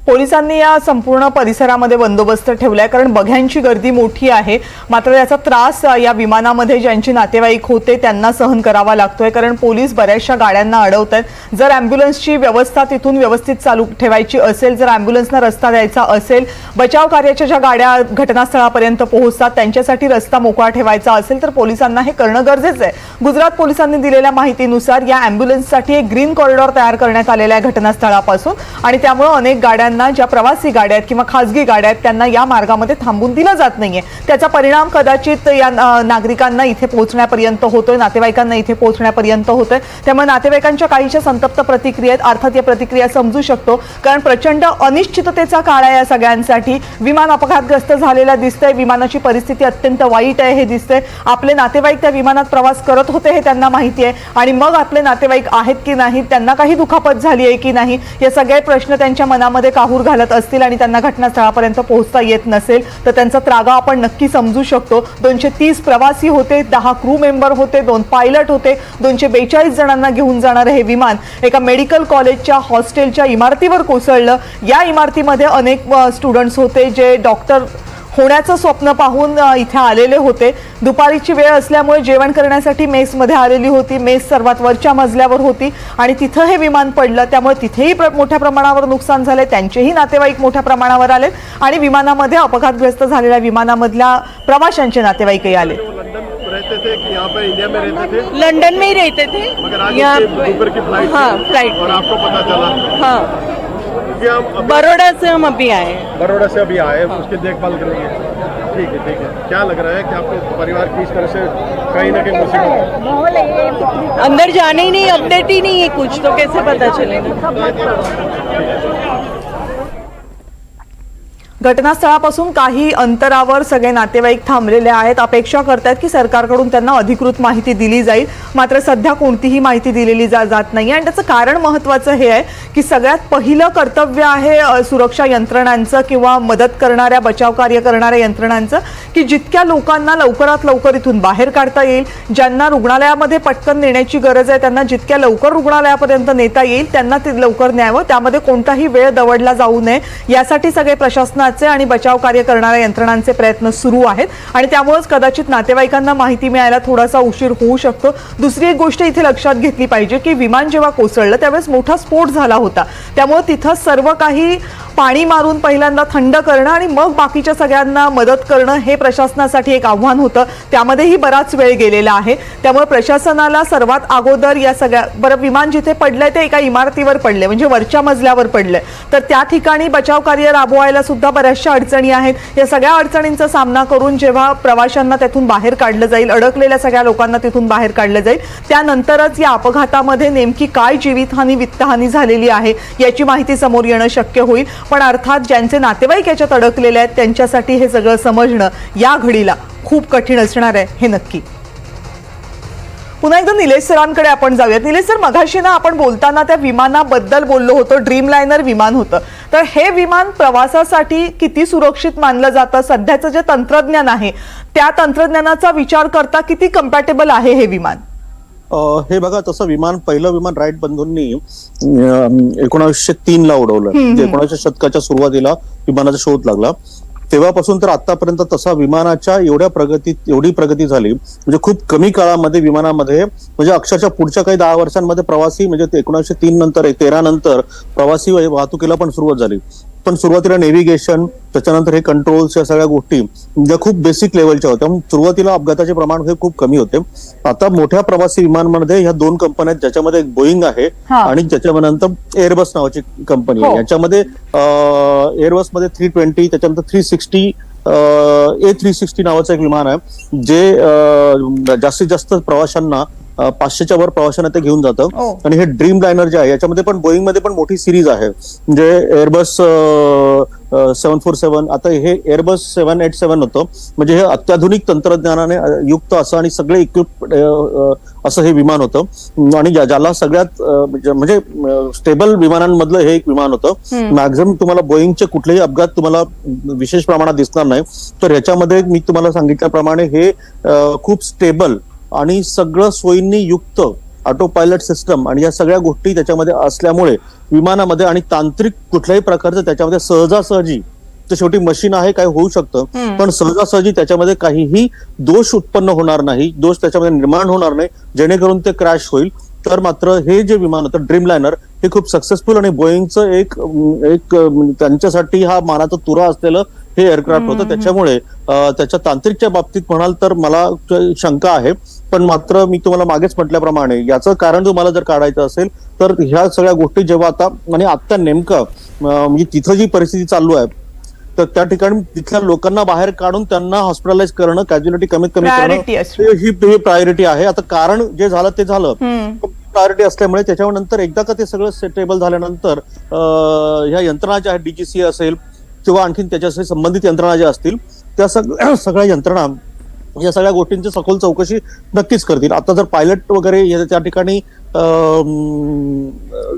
पोलिसांनी या संपूर्ण परिसरामध्ये बंदोबस्त ठेवलाय कारण बघ्यांची गर्दी मोठी आहे मात्र याचा त्रास या विमानामध्ये ज्यांचे नातेवाईक होते त्यांना सहन करावा लागतोय कारण पोलीस बऱ्याचशा गाड्यांना अडवतात जर ॲम्ब्युलन्सची व्यवस्था तिथून व्यवस्थित चालू ठेवायची असेल जर ॲम्ब्युलन्सना रस्ता द्यायचा असेल बचाव कार्याच्या ज्या गाड्या घटनास्थळापर्यंत पोहोचतात त्यांच्यासाठी रस्ता मोकळा ठेवायचा असेल तर पोलिसांना हे करणं गरजेचं आहे गुजरात पोलिसांनी दिलेल्या माहितीनुसार या ॲम्ब्युलन्ससाठी एक ग्रीन कॉरिडॉर तयार करण्यात आलेला आहे घटनास्थळापासून आणि त्यामुळे अनेक गाड्यांना ज्या प्रवासी गाड्या आहेत किंवा खासगी गाड्या आहेत त्यांना या मार्गामध्ये थांबून दिलं जात नाहीये त्याचा परिणाम कदाचित या नागरिकांना इथे पोहोचण्यापर्यंत होतोय नातेवाईकांना इथे पोहोचण्यापर्यंत होतोय त्यामुळे नातेवाईकांच्या काहीशा संतप्त प्रतिक्रिया आहेत अर्थात या प्रतिक्रिया समजू शकतो कारण प्रचंड अनिश्चिततेचा काळ आहे या सगळ्यांसाठी विमान अपघातग्रस्त झालेला दिसतंय विमानाची परिस्थिती अत्यंत वाईट आहे हे दिसतंय आपले नातेवाईक त्या विमानात प्रवास करत होते हे त्यांना माहिती आहे आणि मग आपले नातेवाईक आहेत की नाही त्यांना काही दुखापत झाली आहे की नाही हे सगळे प्रश्न त्यांच्या मनामध्ये काहूर घालत असतील आणि त्यांना घटनास्थळापर्यंत पोहोचता येत नसेल तर त्यांचा त्रागा आपण नक्की समजू शकतो 230 प्रवासी होते 10 क्रू मेंबर होते 2 पायलट होते 242 जणांना घेऊन जाणारे हे विमान एका मेडिकल कॉलेजच्या हॉस्टेलच्या इमारतीवर कोसळलं या इमारतीमध्ये अनेक स्टुडंट्स होते जे डॉक्टर होण्याचं स्वप्न पाहून इथे आलेले होते दुपारीची वेळ असल्यामुळे जेवण करण्यासाठी मेसमध्ये आलेली होती मेस सर्वात वरच्या मजल्यावर होती आणि तिथं हे विमान पडलं त्यामुळे तिथेही मोठ्या प्रमाणावर नुकसान झाले त्यांचेही नातेवाईक मोठ्या प्रमाणावर आले आणि विमानामध्ये अपघातग्रस्त झालेल्या विमानामधल्या प्रवाशांचे नातेवाईकही आले रहते थे कि यहाँ पे इंडिया में रहते थे लंदन में ही रहते थे मगर आज यहाँ इसके दोपहर की फ्लाइट हाँ थी फ्लाइट और आपको पता चला हाँ कि हम बड़ौदा से हम अभी आए हैं। बड़ौदा से अभी आए उसकी देखभाल करेंगे ठीक है क्या लग रहा है कि आपको परिवार की इस तरह से कहीं ना कहीं मुसीबत अंदर जाने ही नहीं अपडेट ही नहीं है कुछ तो कैसे पता चलेगा। घटनास्थळापासून काही अंतरावर सगळे नातेवाईक थांबलेले आहेत अपेक्षा करतात की सरकारकडून त्यांना अधिकृत माहिती दिली जाईल मात्र सध्या कोणतीही माहिती दिलेली जात नाही आणि त्याचं कारण महत्त्वाचं हे आहे की सगळ्यात पहिलं कर्तव्य आहे सुरक्षा यंत्रणांचं किंवा मदत करणाऱ्या बचाव कार्य करणाऱ्या यंत्रणांचं की जितक्या लोकांना लवकरात लवकर इथून बाहेर काढता येईल ज्यांना रुग्णालयामध्ये पटकन नेण्याची गरज आहे त्यांना जितक्या लवकर रुग्णालयापर्यंत नेता येईल त्यांना ते लवकर न्यावं त्यामध्ये कोणताही वेळ दवडला जाऊ नये यासाठी सगळे प्रशासनाचे आणि बचाव कार्य करणाऱ्या यंत्रणांचे प्रयत्न सुरू आहेत आणि त्यामुळेच कदाचित नातेवाईकांना माहिती मिळायला थोडासा उशीर होऊ शकतो दुसरी एक गोष्ट इथे लक्षात घेतली पाहिजे की विमान जेव्हा कोसळलं त्यावेळेस मोठा स्फोट झाला होता त्यामुळे तिथं सर्व काही पाणी मारून पहिल्यांदा थंड करणं आणि मग बाकीच्या सगळ्यांना मदत करणं हे प्रशासनासाठी एक आव्हान होतं त्यामध्येही बराच वेळ गेलेला आहे त्यामुळे प्रशासनाला सर्वात अगोदर या सगळ्या बरं विमान जिथे पडलंय ते एका इमारतीवर पडले म्हणजे वरच्या मजल्यावर पडलंय तर त्या ठिकाणी बचाव कार्य राबवायला सुद्धा बऱ्याचशा अडचणी आहेत या सगळ्या अडचणींचा सामना करून जेव्हा प्रवाशांना त्यातून बाहेर काढलं जाईल अडकलेल्या सगळ्या लोकांना तिथून बाहेर काढलं जाईल त्यानंतरच या अपघातामध्ये नेमकी काय जीवितहानी वित्तहानी झालेली आहे याची माहिती समोर येणं शक्य होईल पण अर्थात ज्यांचे नातेवाईक याच्यात अडकलेले आहेत त्यांच्यासाठी हे सगळं समजणं या घडीला खूप कठीण असणार आहे हे नक्की पुन्हा एकदा निलेश सरांकडे आपण जाऊयात निलेश सर मगाशी ना आपण बोलताना त्या विमानाबद्दल बोललो होतो ड्रीमलाइनर विमान होतं तर हे विमान प्रवासासाठी किती सुरक्षित मानलं जातं सध्याचं जे तंत्रज्ञान आहे त्या तंत्रज्ञानाचा विचार करता किती कम्पॅटेबल आहे हे विमान हे बघा तसं विमान पहिलं विमान राईट बंधूंनी 1903 ला उडवलं 1900 शतकाच्या सुरुवातीला विमानाचा शोध लागला तेव्हापासून तर आतापर्यंत तसा विमानाच्या एवढी प्रगती झाली म्हणजे खूप कमी काळामध्ये विमानामध्ये म्हणजे अक्षरशः पुढच्या काही 10 वर्षांमध्ये प्रवासी म्हणजे 1903 नंतर 13 नंतर प्रवासी वाहतुकीला पण सुरुवात झाली पण सुरुवातीला नेव्हिगेशन त्याच्यानंतर हे कंट्रोल्स या सगळ्या गोष्टी ज्या खूप बेसिक लेवलच्या होत्या सुरुवातीला अपघाताचे प्रमाण हे खूप कमी होते आता मोठ्या प्रवासी विमानांमध्ये ह्या 2 कंपन्या आहेत ज्याच्यामध्ये एक बोईंग आहे आणि ज्याच्यानंतर एअरबस नावाची कंपनी आहे याच्यामध्ये एअरबस मध्ये 320 त्याच्यानंतर 360 A360 नावाचं एक विमान आहे जे जास्तीत जास्त प्रवाशांना 500च्या वर प्रवाशांना ते घेऊन जातं आणि हे ड्रीम लायनर जे आहे याच्यामध्ये पण बोईंग मध्ये पण मोठी सिरीज आहे म्हणजे एअरबस 747 आता हे एअरबस 787 होतं म्हणजे हे अत्याधुनिक तंत्रज्ञानाने युक्त असं आणि सगळे इक्विप असं हे विमान होतं आणि ज्याला सगळ्यात म्हणजे स्टेबल विमानांमधलं हे एक विमान होतं मॅक्झिमम तुम्हाला बोईंगचे कुठलेही अपघात तुम्हाला विशेष प्रमाणात दिसणार नाही तर ह्याच्यामध्ये मी तुम्हाला सांगितल्याप्रमाणे हे खूप स्टेबल आणि सगळं सोयींनी युक्त ऑटो पायलट सिस्टम आणि या सगळ्या गोष्टी त्याच्यामध्ये असल्यामुळे विमानामध्ये आणि तांत्रिक कुठल्याही प्रकारचं त्याच्यामध्ये सहजासहजी, तर शेवटी मशीन आहे, काय होऊ शकतं, पण सहजासहजी त्याच्यामध्ये काहीही दोष उत्पन्न होणार नाही, दोष त्याच्यामध्ये निर्माण होणार नाही जेणेकरून ते क्रॅश होईल. तर मात्र हे जे विमान होतं ड्रीमलायनर हे खूप सक्सेसफुल आणि बोईंगचं एक त्यांच्यासाठी हा मानाचा तुरा असलेलं हे एअरक्राफ्ट होतं. त्याच्यामुळे त्याच्या तांत्रिकच्या बाबतीत म्हणाल तर मला शंका आहे, पण मात्र मी तुम्हाला मागेच म्हटल्याप्रमाणे याचं कारण तुम्हाला जर काढायचं असेल तर ह्या सगळ्या गोष्टी जेव्हा आता नेमकं म्हणजे तिथं जी परिस्थिती चालू आहे तर त्या ठिकाणी तिथल्या लोकांना बाहेर काढून त्यांना हॉस्पिटलाइज करणं, कॅज्युअलिटी कमीत कमी करणं ही प्रायोरिटी आहे. आता कारण जे झालं ते झालं, प्रायोरिटी असल्यामुळे त्याच्यावर नंतर एकदा का ते सगळं सेटेबल झाल्यानंतर ह्या यंत्रणा ज्या आहेत, डीजीसी असेल किंवा आणखीन त्याच्याशी संबंधित यंत्रणा ज्या असतील त्या सगळ्या यंत्रणा या सगळ्या गोष्टींची सखोल चौकशी नक्कीच करतील. आता जर पायलट वगैरे त्या ठिकाणी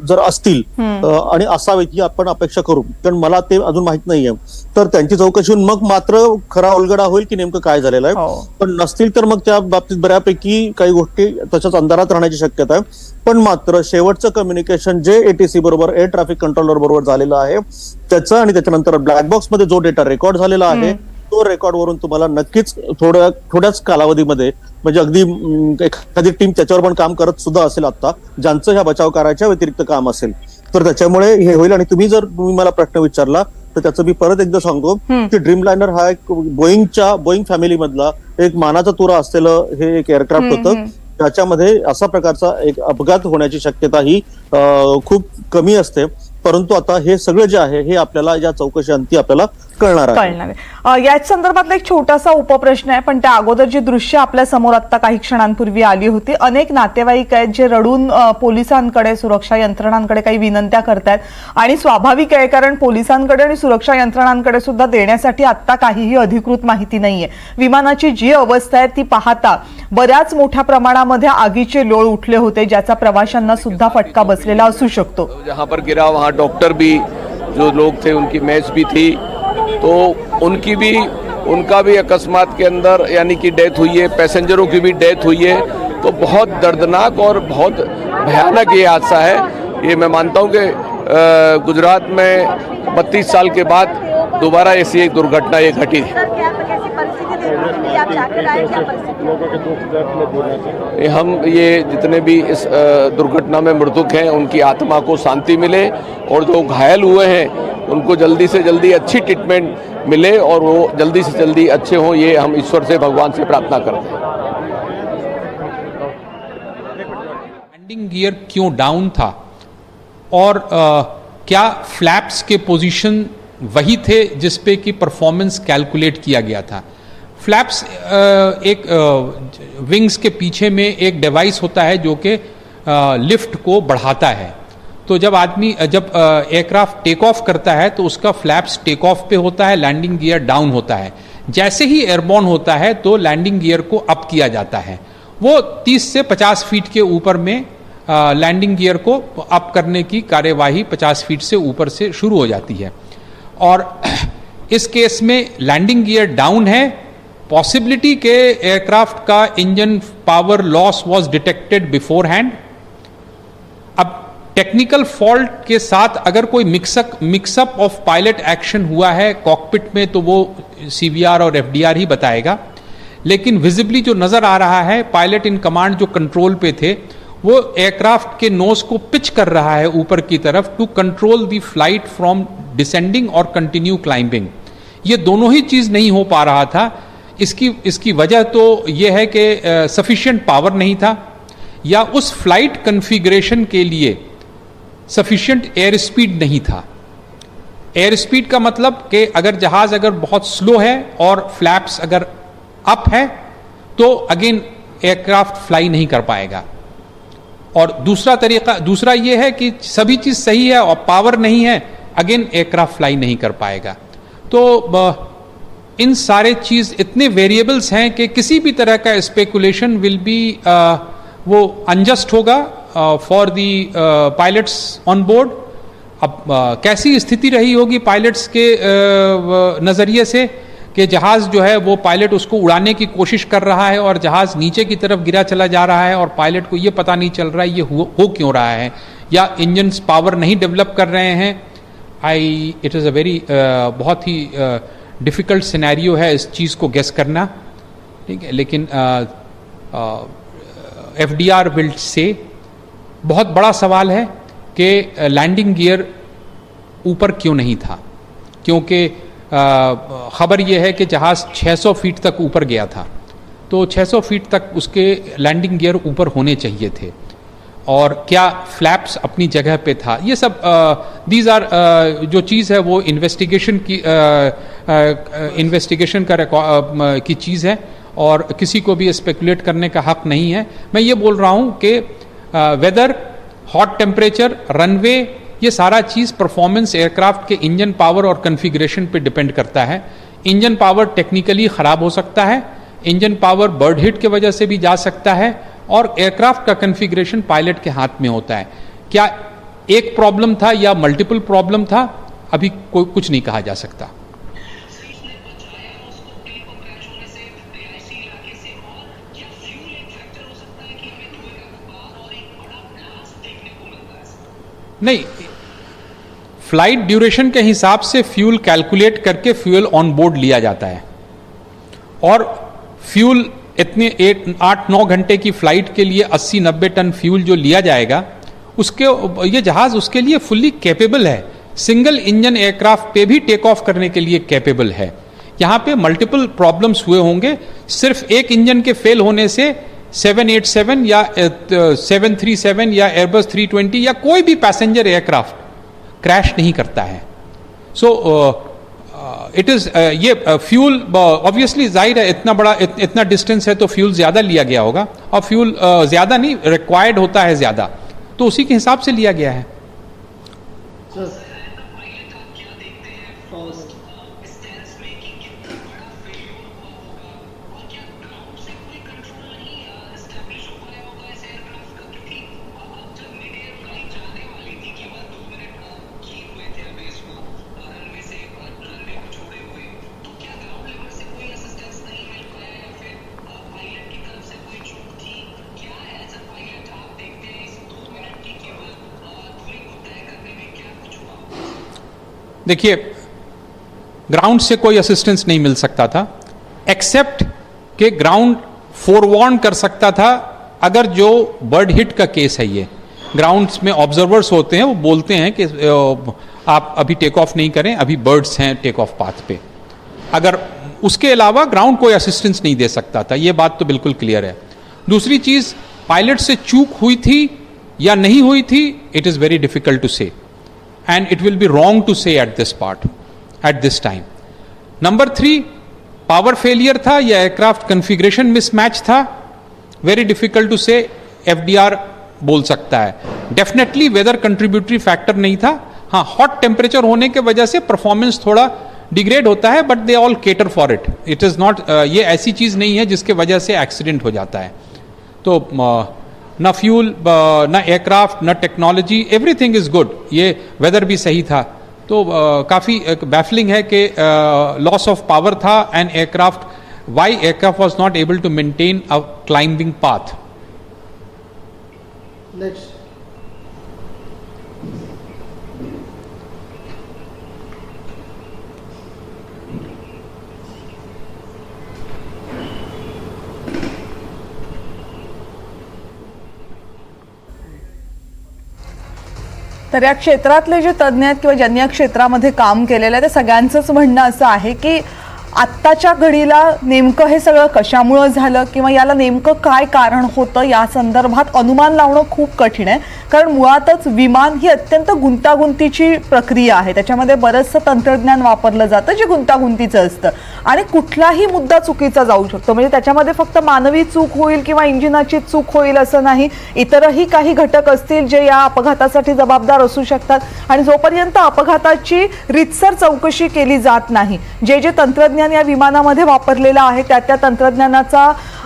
जर असतील आणि असावेत ही आपण अपेक्षा करू, कारण मला ते अजून माहित नाहीये, तर त्यांची चौकशी होऊन मग मात्र खरा उलगडा होईल की नेमकं काय झालेलं आहे. पण नसतील तर मग त्या बाबतीत बऱ्यापैकी काही गोष्टी तशाच अंधारात राहण्याची शक्यता आहे. पण मात्र शेवटचं कम्युनिकेशन जे एटीसी बरोबर, एअर ट्रॅफिक कंट्रोलर बरोबर झालेलं आहे त्याचं आणि त्याच्यानंतर ब्लॅक बॉक्स मध्ये जो डेटा रेकॉर्ड झालेला आहे तो रेकॉर्ड वरून तुम्हाला नक्कीच थोड्याच कालावधीमध्ये म्हणजे अगदी एखादी टीम त्याच्यावर पण काम करत सुद्धा असेल आता, ज्यांचं ह्या बचाव कार्याच्या व्यतिरिक्त काम असेल, तर त्याच्यामुळे हे होईल. आणि तुम्ही मला प्रश्न विचारला तर त्याचं मी परत एकदा सांगतो की ड्रीमलायनर हा एक बोईंग फॅमिली मधला एक मानाचा तुरा असलेलं हे एक एअरक्राफ्ट होतं, ज्याच्यामध्ये असा प्रकारचा एक अपघात होण्याची शक्यता ही खूप कमी असते. परंतु आता हे सगळं जे आहे हे आपल्याला या चौकशी अंती आपल्याला कळणार आहे. याच संदर्भातला एक छोटासा उपप्रश्न आहे, पण त्या अगोदर जी दृश्य आपल्या समोर आता काही क्षणांपूर्वी आली होती, अनेक नातेवाईक आहेत जे रडून पोलिसांकडे, सुरक्षा यंत्रणांकडे काही विनंत्या करतायत आणि स्वाभाविक आहे कारण पोलिसांकडे आणि सुरक्षा यंत्रणांकडे सुद्धा देण्यासाठी आता काहीही अधिकृत माहिती नाहीये. विमानाची जी अवस्था आहे ती पाहता बऱ्याच मोठ्या प्रमाणामध्ये आगीचे लोळ उठले होते, ज्याचा प्रवाशांना सुद्धा फटका बसलेला असू शकतो. जहां पर गिरा वहां डॉक्टर भी, जो लोग थे उनकी मैच भी थी, तो उनका भी अकस्मात के अंदर यानी कि डेथ हुई है, पैसेंजरों की भी डेथ हुई है. तो बहुत दर्दनाक और बहुत भयानक ये हादसा है. ये मैं मानता हूँ कि गुजरात में 32 साल के बाद दोबारा ऐसी एक दुर्घटना ये घटी है. हम ये जितने भी इस दुर्घटना में मृतक हैं उनकी आत्मा को शांति मिले और जो घायल हुए हैं उनको जल्दी से जल्दी अच्छी ट्रीटमेंट मिले और वो जल्दी से जल्दी अच्छे हों, ये हम ईश्वर से, भगवान से प्रार्थना करते हैं. लैंडिंग गियर क्यों डाउन था और क्या फ्लैप्स के पोजीशन वही थे जिस पे कि परफॉर्मेंस कैलकुलेट किया गया था? फ्लैप्स एक विंग्स के पीछे में एक डिवाइस होता है जो कि लिफ्ट को बढ़ाता है. तो जब एयरक्राफ्ट टेक ऑफ करता है तो उसका फ्लैप्स टेक ऑफ पे होता है, लैंडिंग गियर डाउन होता है. जैसे ही एयरबॉर्न होता है तो लैंडिंग गियर को अप किया जाता है. वो 30 से 50 फीट के ऊपर में लैंडिंग गियर को अप करने की कार्यवाही 50 फीट से ऊपर से शुरू हो जाती है. और इस केस में लैंडिंग गियर डाउन है. पॉसिबिलिटी के एयरक्राफ्ट का इंजन पावर लॉस वाज डिटेक्टेड बिफोर हैंड. अब टेक्निकल फॉल्ट के साथ अगर कोई मिक्सअप ऑफ पायलट एक्शन हुआ है कॉकपिट में तो वो सीवीआर और एफडीआर ही बताएगा. लेकिन विजिबली जो नजर आ रहा है, पायलट इन कमांड जो कंट्रोल पे थे वो एयरक्राफ्ट के नोज को पिच कर रहा है ऊपर की तरफ to control the flight from descending और कंटिन्यू क्लाइंबिंग. ये दोनों ही चीज नहीं हो पा रहा था. इसकी वजह तो यह है कि सफिशिएंट पावर नहीं था या उस फ्लाइट कन्फिग्रेशन के लिए सफिशिएंट एयर स्पीड नहीं था. एयर स्पीड का मतलब कि अगर जहाज बहुत स्लो है और फ्लैप्स अगर अप है तो अगेन एयरक्राफ्ट फ्लाई नहीं कर पाएगा. और दूसरा यह है कि सभी चीज सही है और पावर नहीं है, अगेन एयरक्राफ्ट फ्लाई नहीं कर पाएगा. तो इन सारे चीज इतने वेरिएबल्स हैं कि किसी भी तरह का स्पेकुलेशन विल बी वो अनजस्ट होगा for the pilots on board. अब कैसी स्थिति रही होगी पायलट्स के नज़रिए से कि जहाज़ जो है वो पायलट उसको उड़ाने की कोशिश कर रहा है और जहाज़ नीचे की तरफ गिरा चला जा रहा है और पायलट को ये पता नहीं चल रहा है ये हो क्यों रहा है, या इंजन्स पावर नहीं डेवलप कर रहे हैं। इट इज़ अ वेरी बहुत ही डिफ़िकल्ट सिनेरियो है इस चीज़ को गेस करना, ठीक है। लेकिन FDR विल से बहुत बड़ा सवाल है कि लैंडिंग गियर ऊपर क्यों नहीं था, क्योंकि खबर यह है कि जहाज़ 600 फीट तक ऊपर गया था, तो 600 फीट तक उसके लैंडिंग गियर ऊपर होने चाहिए थे, और क्या फ्लैप्स अपनी जगह पे था। ये सब दीज आर जो चीज़ है वो इन्वेस्टिगेशन की चीज़ है और किसी को भी स्पेकुलेट करने का हक नहीं है। मैं ये बोल रहा हूँ कि वेदर, हॉट टेम्परेचर, रनवे, ये सारा चीज़ परफॉर्मेंस एयरक्राफ्ट के इंजन पावर और कन्फिग्रेशन पे डिपेंड करता है। इंजन पावर टेक्निकली ख़राब हो सकता है, इंजन पावर बर्ड हिट की वजह से भी जा सकता है, और एयरक्राफ्ट का कन्फिग्रेशन पायलट के हाथ में होता है। क्या एक प्रॉब्लम था या मल्टीपल प्रॉब्लम था, अभी कोई कुछ नहीं कहा जा सकता। नहीं, फ्लाइट ड्यूरेशन के हिसाब से फ्यूल कैलकुलेट करके फ्यूल ऑन बोर्ड लिया जाता है, और फ्यूल इतने 8-9 घंटे की फ्लाइट के लिए 80-90 टन फ्यूल जो लिया जाएगा, उसके ये जहाज़ उसके लिए फुल्ली कैपेबल है। सिंगल इंजन एयरक्राफ्ट पे भी टेक ऑफ करने के लिए कैपेबल है। यहाँ पे मल्टीपल प्रॉब्लम्स हुए होंगे, सिर्फ एक इंजन के फेल होने से 787 या 737 या एयरबस 320 या कोई भी पैसेंजर एयरक्राफ्ट क्रैश नहीं करता है। सो इट इज़ ये फ्यूल ऑब्वियसली जाहिर है, इतना डिस्टेंस है तो फ्यूल ज़्यादा लिया गया होगा, और फ्यूल ज़्यादा नहीं रिक्वायर्ड होता है ज़्यादा, तो उसी के हिसाब से लिया गया है। देखिए, ग्राउंड से कोई असिस्टेंस नहीं मिल सकता था, एक्सेप्ट कि ग्राउंड फोरवार्न कर सकता था। अगर जो बर्ड हिट का केस है, ये ग्राउंड्स में ऑब्जर्वर्स होते हैं, वो बोलते हैं कि आप अभी टेक ऑफ नहीं करें, अभी बर्ड्स हैं टेक ऑफ पाथ पे। अगर उसके अलावा ग्राउंड कोई असिस्टेंस नहीं दे सकता था, ये बात तो बिल्कुल क्लियर है। दूसरी चीज, पायलट से चूक हुई थी या नहीं हुई थी, it is very difficult to say, and it will be wrong to say at this time. Number 3, power failure था या aircraft configuration mismatch था, very difficult to say, FDR बोल सकता है। Definitely weather contributory factor नहीं था। हाँ, hot temperature होने के वजह से performance थोड़ा डिग्रेड होता है, but they all cater for it. It is not ये ऐसी चीज़ नहीं है जिसके वजह से एक्सीडेंट हो जाता है। तो ना फ्यूल, ना एयरक्राफ्ट, ना टेक्नोलॉजी, एवरीथिंग इज गुड। ये वेदर भी सही था, तो काफ़ी बैफलिंग है कि लॉस ऑफ पावर था and aircraft, why aircraft was not able to maintain a climbing path. तर या क्षेत्रातले जे तज्ज्ञ आहेत किंवा ज्यांनी या क्षेत्रामध्ये काम केलेलं आहे, ते सगळ्यांचंच म्हणणं असं आहे की आत्ताच्या घडीला नेमकं हे सगळं कशामुळे झालं किंवा याला नेमकं काय कारण होतं या संदर्भात अनुमान लावणं खूप कठीण आहे, कारण मुळातच विमान ही अत्यंत गुंतागुंतीची प्रक्रिया आहे। त्याच्यामध्ये बरंचसं तंत्रज्ञान वापरलं जातं जे गुंतागुंतीचं असतं, आणि कुठलाही मुद्दा चुकीचा जाऊ शकतो। म्हणजे त्याच्यामध्ये फक्त मानवी चूक होईल किंवा इंजिनाची चूक होईल असं नाही, इतरही काही घटक असतील जे या अपघातासाठी जबाबदार असू शकतात, आणि जोपर्यंत अपघाताची रितसर चौकशी केली जात नाही, जे तंत्रज्ञान या विमानामध्ये वापरलेलं आहे त्या तंत्रज्ञानाचा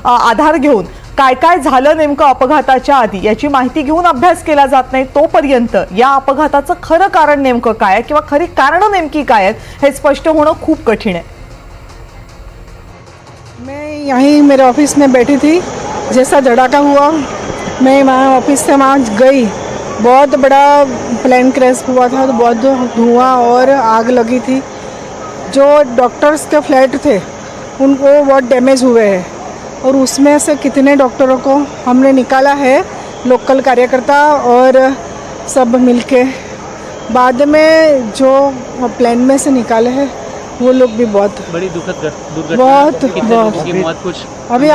आधार घेऊन काय काय झालं नेमकं अपघाताच्या आधी याची माहिती घेऊन अभ्यास केला जात नाही, तोपर्यंत या अपघाताचं खरं कारण नेमकं काय आहे किंवा खरी कारणं नेमकी काय आहेत हे स्पष्ट होणं खूप कठीण आहे। मैं यहीं मेरे ऑफिस में बैठी थी, जैसा धड़ाका हुआ मैं वहाँ ऑफिस से वहाँ गई। बहुत बड़ा प्लेन क्रैश हुआ था, तो बहुत धुआं और आग लगी थी। जो डॉक्टर्स के फ्लैट थे उनको बहुत डैमेज हुए हैं, और उसमें से कितने डॉक्टरों को हमने निकाला है, लोकल कार्यकर्ता और सब मिलके। बाद में जो प्लेन में से निकाले हैं वो लोग भी बहुत बड़ी दुखद दुर्घटना, बहुत कितने बहुत लोगों की मौत, कुछ अभी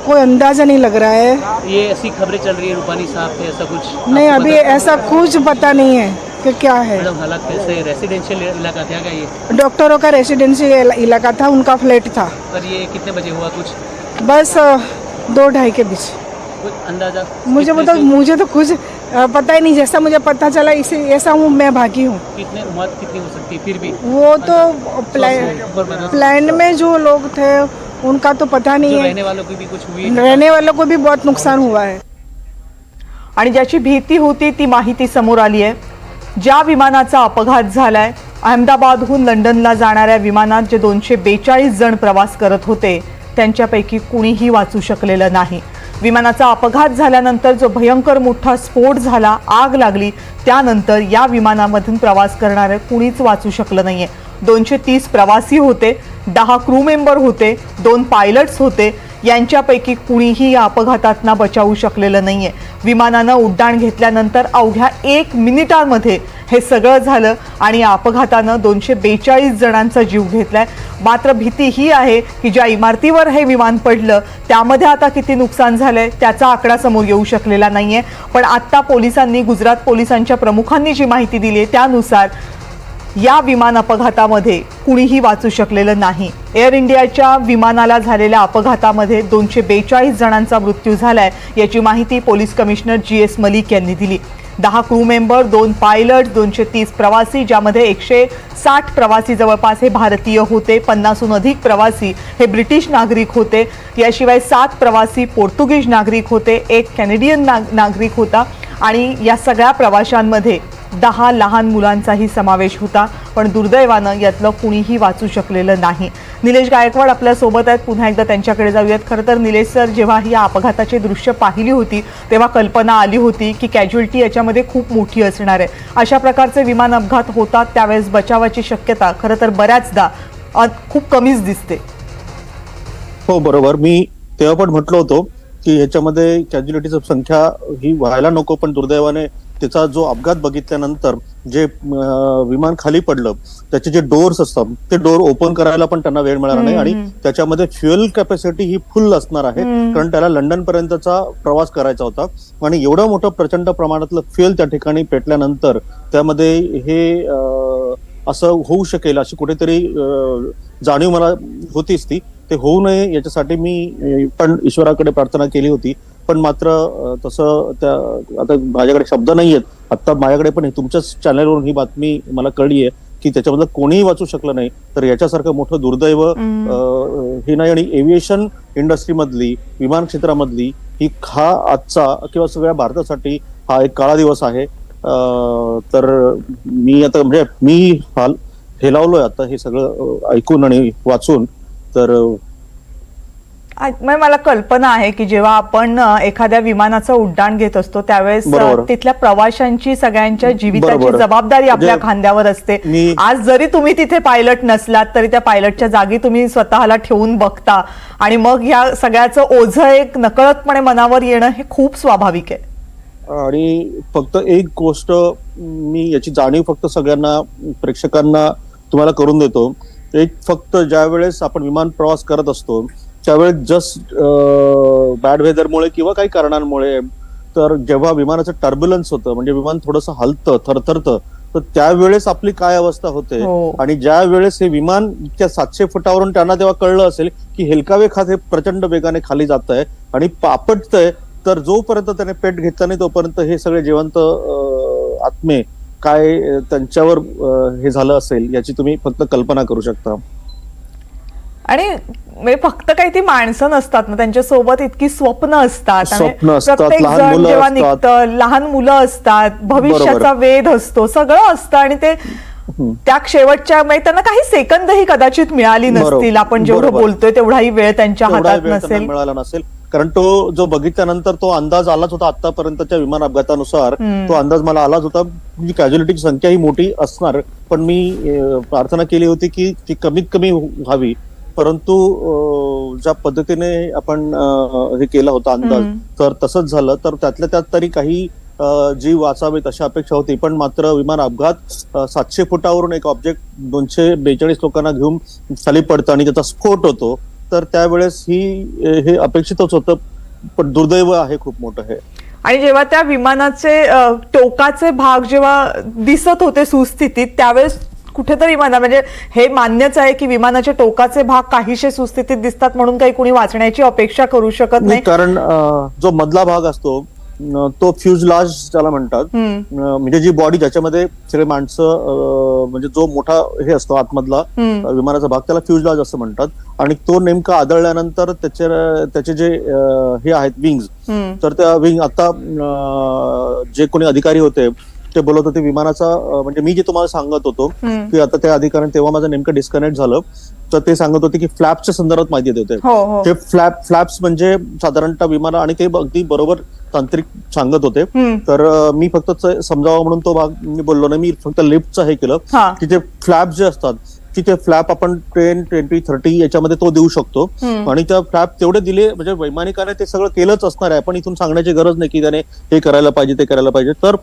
कोई अंदाजा नहीं लग रहा है। ये ऐसी खबरें चल रही है रूपानी साहब पे, ऐसा कुछ नहीं, आपको अभी पता- ऐसा कुछ पता नहीं है कि क्या है। मैडम हालात कैसे, रेसिडेंशियल इलाका था क्या ये? डॉक्टरों का रेसिडेंशियल इलाका था, उनका फ्लैट था। पर ये कितने बजे हुआ, कुछ बस 2-2:30 के बीच। कुछ अंदाजा? मुझे तो कुछ पता ही नहीं। जैसा मुझे पता चला इसे ऐसा हूँ, मैं भागी हूँ। कितने मौत कितनी हो सकती है फिर भी? वो तो प्लान में जो लोग थे उनका तो पता नहीं जो है। रहने वालों की भी कुछ हुई? रहने वालों को भी बहुत नुकसान हुआ है। आणि ज्याची भीती होती ती माहिती समोर आली आहे। ज्या विमानाचा अपघात झालाय, अहमदाबादहून लंडनला जाणाऱ्या विमानात जे 242 जण प्रवास करत होते त्यांच्यापैकी कुणीही वाचू शकलेलं नाही। विमानाचा अपघात झाल्यानंतर जो भयंकर मोठा स्फोट झाला, आग लागली, त्यानंतर या विमानामधून प्रवास करणारे कुणीच वाचू शकलं नाहीये। 230 प्रवासी होते, 10 क्रू मेंबर होते, 2 पायलट्स होते, यांच्यापैकी कुणीही या अपघातातना बचावू शकलेलं नाहीये। विमानानं उड्डाण घेतल्यानंतर अवघ्या 1 मिनिटामध्ये हे सगळं झालं आणि या अपघातानं 242 जणांचा जीव घेतलाय। मात्र भीती ही आहे की ज्या इमारतीवर हे विमान पडलं त्यामध्ये आता किती नुकसान झालंय त्याचा आकडा समोर येऊ शकलेला नाहीये। पण आता पोलिसांनी, गुजरात पोलिसांच्या प्रमुखांनी जी माहिती दिली आहे त्यानुसार या विमान अपघातामध्ये कुणीही वाचू शकलेलं नाही। एअर इंडियाच्या विमानाला झालेल्या अपघातामध्ये 242 जणांचा मृत्यू झालाय, याची माहिती पोलीस कमिशनर GS मलिक यांनी दिली। 10 क्रू मेंबर, 2 पायलट, 230 प्रवासी, ज्यामध्ये 160 प्रवासी जवळपास हे भारतीय होते, 50हून अधिक प्रवासी हे ब्रिटिश नागरिक होते। याशिवाय 7 प्रवासी पोर्तुगीज नागरिक होते, 1 कॅनेडियन नागरिक होता आणि या सगळ्या प्रवाशांमध्ये 10 लहान मुलांचाही समावेश होता। पण दुर्दैवानं यातलं कुणीही वाचू शकलेलं नाही। निलेश गायकवाड आपल्या सोबत आहेत, पुन्हा एकदा त्यांच्याकडे जाऊयात। खरं तर निलेश सर, जेव्हा ही अपघाताची दृश्य पाहिली होती तेव्हा कल्पना आली होती की कॅज्युअल्टी याच्यामध्ये खूप मोठी असणार आहे। अशा प्रकारचे विमान अपघात होतात त्यावेळेस बचावाची शक्यता खरं तर बऱ्याचदा खूप कमीच दिसते। हो बरोबर, मी तेव्हा पण म्हटलं होतं की ह्याच्यामध्ये कॅज्युअलिटीची संख्या ही व्हायला नको, पण दुर्दैवाने त्याचा जो अपघात बघितल्यानंतर जे विमान खाली पडलं त्याचे जे डोअर्स असतात ते डोअर ओपन करायला पण त्यांना वेळ मिळाला नाही आणि त्याच्यामध्ये फ्युएल कॅपॅसिटी ही फुल असणार आहे, कारण त्याला लंडन पर्यंतचा प्रवास करायचा होता आणि एवढं मोठं प्रचंड प्रमाणातलं फ्युएल त्या ठिकाणी पेटल्यानंतर त्यामध्ये हे असं होऊ शकेल अशी कुठेतरी जाणीव मला होतीच ती। ते होऊ नये याच्यासाठी मी पण ईश्वराकडे प्रार्थना केली होती, पण मात्र तसं त्या आता माझ्याकडे शब्द नाही आहेत। आता माझ्याकडे पण तुमच्याच चॅनलवरून ही बातमी मला कळली आहे की त्याच्यामधलं कोणीही वाचू शकलं नाही, तर याच्यासारखं मोठं दुर्दैव हे नाही। आणि एव्हिएशन इंडस्ट्रीमधली, विमान क्षेत्रामधली ही हा आजचा किंवा सगळ्या भारतासाठी हा एक काळा दिवस आहे। तर मी आता म्हणजे मी हेलावलोय आता हे सगळं ऐकून आणि वाचून। तर मला कल्पना आहे की जेव्हा आपण एखाद्या विमानाचं उड्डाण घेत असतो त्यावेळेस तिथल्या प्रवाशांची सगळ्यांच्या जीविताची जबाबदारी आपल्या खांद्यावर असते। आज जरी तुम्ही तिथे पायलट नसलात तरी त्या पायलटच्या जागी तुम्ही स्वतःला ठेवून बघता आणि मग ह्या सगळ्याचं ओझं एक नकळतपणे मनावर येणं हे खूप स्वाभाविक आहे। आणि फक्त एक गोष्ट मी याची जाणीव फक्त सगळ्यांना प्रेक्षकांना तुम्हाला करून देतो, एक फक्त ज्या वेळेस आपण विमान प्रवास करत असतो त्यावेळेस जस्ट बॅड वेदरमुळे किंवा काही कारणांमुळे, तर जेव्हा विमानाचं टर्ब्युलन्स होतं म्हणजे विमान थोडंसं हलतं, थरथरतं, तर त्यावेळेस आपली काय अवस्था होते। आणि ज्या वेळेस हे विमान त्या 700 फुटावरून त्यांना तेव्हा कळलं असेल की हेलकावे खात हे प्रचंड वेगाने खाली जात आहे आणि आपटतंय, तर जोपर्यंत त्याने पेट घेतला नाही तोपर्यंत हे सगळे जिवंत आत्मे काय त्यांच्यावर हे झालं असेल याची तुम्ही फक्त कल्पना करू शकता। आणि फक्त काही ती माणसं नसतात ना, त्यांच्या सोबत इतकी स्वप्न असतात, प्रत्येक जण जेव्हा निघतं, लहान मुलं असतात, भविष्याचा वेध असतो, सगळं असतं आणि ते त्या शेवटच्या म्हणजे त्यांना काही सेकंदही कदाचित मिळाली नसतील. आपण जेवढं बरोबर. बोलतोय तेवढाही वेळ त्यांच्या तेवढा हातात वेळ त्यांना नसेल. मिळाला नसेल, कारण तो जो बघितल्यानंतर तो अंदाज आलाच होता आतापर्यंतच्या विमान अपघातानुसार. तो अंदाज मला आलाच होता की कॅज्युअलिटीची संख्या ही मोठी असणार, पण मी प्रार्थना केली होती की ती कमीत कमी व्हावी. परंतु ज्या पद्धतीने आपण हे केला होता अंदाज, तर तसंच झालं. तर त्यातल्या त्यात तरी काही जीव वाचावेत अशी अपेक्षा होती, पण मात्र विमान अपघात 700 फुटावरून एक ऑब्जेक्ट 242 लोकांना घेऊन खाली पडतं आणि त्याचा स्फोट होतो. तर त्यावेळेस हे अपेक्षितच होतं, पण दुर्दैव आहे खूप मोठं हे. आणि जेव्हा त्या विमानाचे टोकाचे भाग जेव्हा दिसत होते सुस्थितीत, त्यावेळेस कुठेतरी म्हणजे हे मान्यच आहे की विमानाच्या टोकाचे भाग काहीशे सुस्थितीत दिसतात म्हणून काही कुणी वाचण्याची अपेक्षा करू शकत नाही. कारण जो मधला भाग असतो तो फ्युजलाज त्याला म्हणतात. म्हणजे जी बॉडी ज्याच्यामध्ये सगळे माणसं, म्हणजे जो मोठा हे असतो आतमधला विमानाचा भाग, त्याला फ्युजलाज असं म्हणतात. आणि तो नेमका आदळल्यानंतर त्याचे जे हे आहेत विंग्स, तर त्या विंग आता जे कोणी अधिकारी होते ते बोलत होते विमानाचा, म्हणजे मी जे तुम्हाला सांगत होतो की आता त्या अधिकाऱ्यांनी, तेव्हा माझं नेमकं डिस्कनेक्ट झालं, तर ते सांगत होते की फ्लॅप्सच्या संदर्भात माहिती देत होते. ते फ्लॅप्स म्हणजे साधारणतः विमान, आणि ते अगदी बरोबर तांत्रिक सांगत होते. तर मी फक्त समजावं म्हणून तो भाग मी बोललो नाही, मी फक्त लिफ्टचं हे केलं की ते फ्लॅप जे असतात की ते फ्लॅप आपण 10, 20, 30 याच्यामध्ये तो देऊ शकतो. आणि त्या फ्लॅप तेवढे दिले म्हणजे वैमानिकाने ते सगळं केलंच असणार आहे, पण इथून सांगण्याची गरज नाही की त्याने हे करायला पाहिजे ते करायला पाहिजे. तर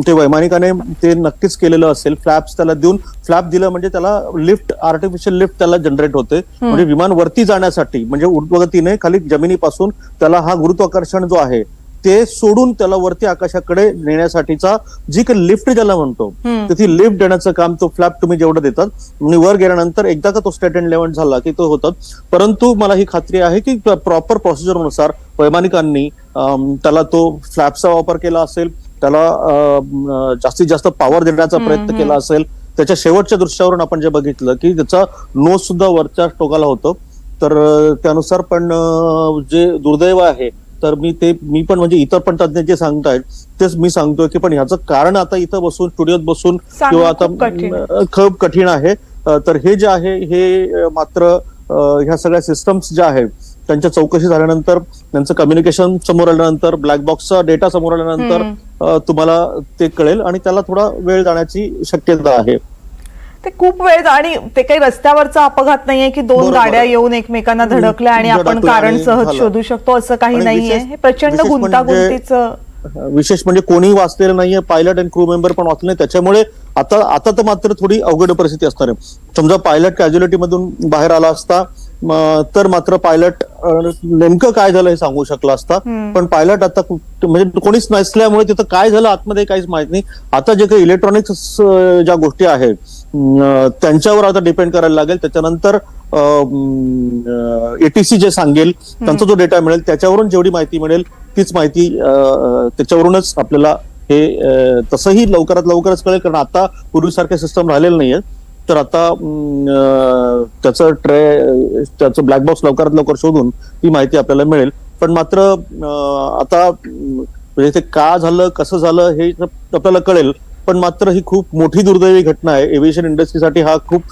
ते वैमानिकाने ते नक्कीच केलेलं असेल. फ्लॅप्स त्याला देऊन, फ्लॅप दिलं म्हणजे त्याला लिफ्ट, आर्टिफिशियल लिफ्ट त्याला जनरेट होते. म्हणजे विमान वरती जाण्यासाठी, म्हणजे ऊर्ध्वगतीने खाली जमिनीपासून त्याला हा गुरुत्वाकर्षण जो आहे ते सोडून त्याला वरती आकाशाकडे नेण्यासाठीचा जी काही लिफ्ट ज्याला म्हणतो, तर ती लिफ्ट देण्याचं काम तो फ्लॅप तुम्ही जेवढं देतात, म्हणजे वर गेल्यानंतर एकदा का तो स्टेट अँड लेवंट झाला की तो होतात. परंतु मला ही खात्री आहे की प्रॉपर प्रोसिजरनुसार वैमानिकांनी त्याला तो फ्लॅपचा वापर केला असेल, त्याला जास्तीत जास्त पॉवर देण्याचा प्रयत्न केला असेल. त्याच्या शेवटच्या दृश्यावरून आपण जे बघितलं की त्याचा नोज सुद्धा वरच्या टोकाला होतं. तर त्यानुसार पण जे दुर्दैव आहे, तर मी पण म्हणजे इतर पण तज्ञ जे सांगतायत तेच मी सांगतोय की पण ह्याचं कारण आता इथं बसून, स्टुडिओत बसून किंवा आता खूप कठीण आहे. तर हे जे आहे हे मात्र ह्या सगळ्या सिस्टम्स ज्या आहेत त्यांच्या चौकशी झाल्यानंतर, त्यांचं कम्युनिकेशन समोर आल्यानंतर, ब्लॅक बॉक्सचा डेटा समोर आल्यानंतर तुम्हाला ते कळेल आणि त्याला थोडा वेळ जाण्याची शक्यता आहे. ते खूप वेळ, आणि ते काही रस्त्यावरचा अपघात नाहीये की दोन गाड्या येऊन एकमेकांना धडकल्या आणि आपण कारण सहज शोधू शकतो, असं काही नाहीये. हे प्रचंड गुंतागुंतीचं. विशेष म्हणजे कोणी वाचलेलं नाहीये, पायलट आणि क्रू मेंबर पण वाचले नाही. त्याच्यामुळे आता तर मात्र थोडी अवघड परिस्थिती असणार आहे. समजा पायलट कॅज्युअलिटी मधून बाहेर आला असता तर मात्र पायलट नेमकं काय झालं हे सांगू शकला असता. पण पायलट आता म्हणजे कोणीच नसल्यामुळे तिथं काय झालं आतमध्ये काहीच माहित नाही. आता जे काही इलेक्ट्रॉनिक्स ज्या गोष्टी आहेत त्यांच्यावर आता डिपेंड करायला लागेल. त्याच्यानंतर ATC जे सांगेल, त्यांचा जो डेटा मिळेल त्याच्यावरून जेवढी माहिती मिळेल तीच माहिती त्याच्यावरूनच आपल्याला हे तसंही लवकरच कळेल, कारण आता पूर्वीसारखे सिस्टम राहिलेलं नाहीये. तर आता त्याचं ब्लॅक बॉक्स लवकरात लवकर शोधून ती माहिती आपल्याला मिळेल. पण मात्र आता म्हणजे ते का झालं, कसं झालं हे आपल्याला कळेल. पण मात्र ही खूप मोठी दुर्दैवी घटना आहे. एव्हिएशन इंडस्ट्रीसाठी हा खूप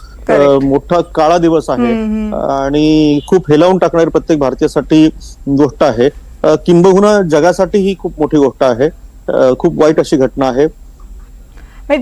मोठा काळा दिवस आहे आणि खूप हेलावून टाकणारी प्रत्येक भारतीयासाठी गोष्ट आहे. किंबहुना जगासाठी ही खूप मोठी गोष्ट आहे. खूप वाईट अशी घटना आहे.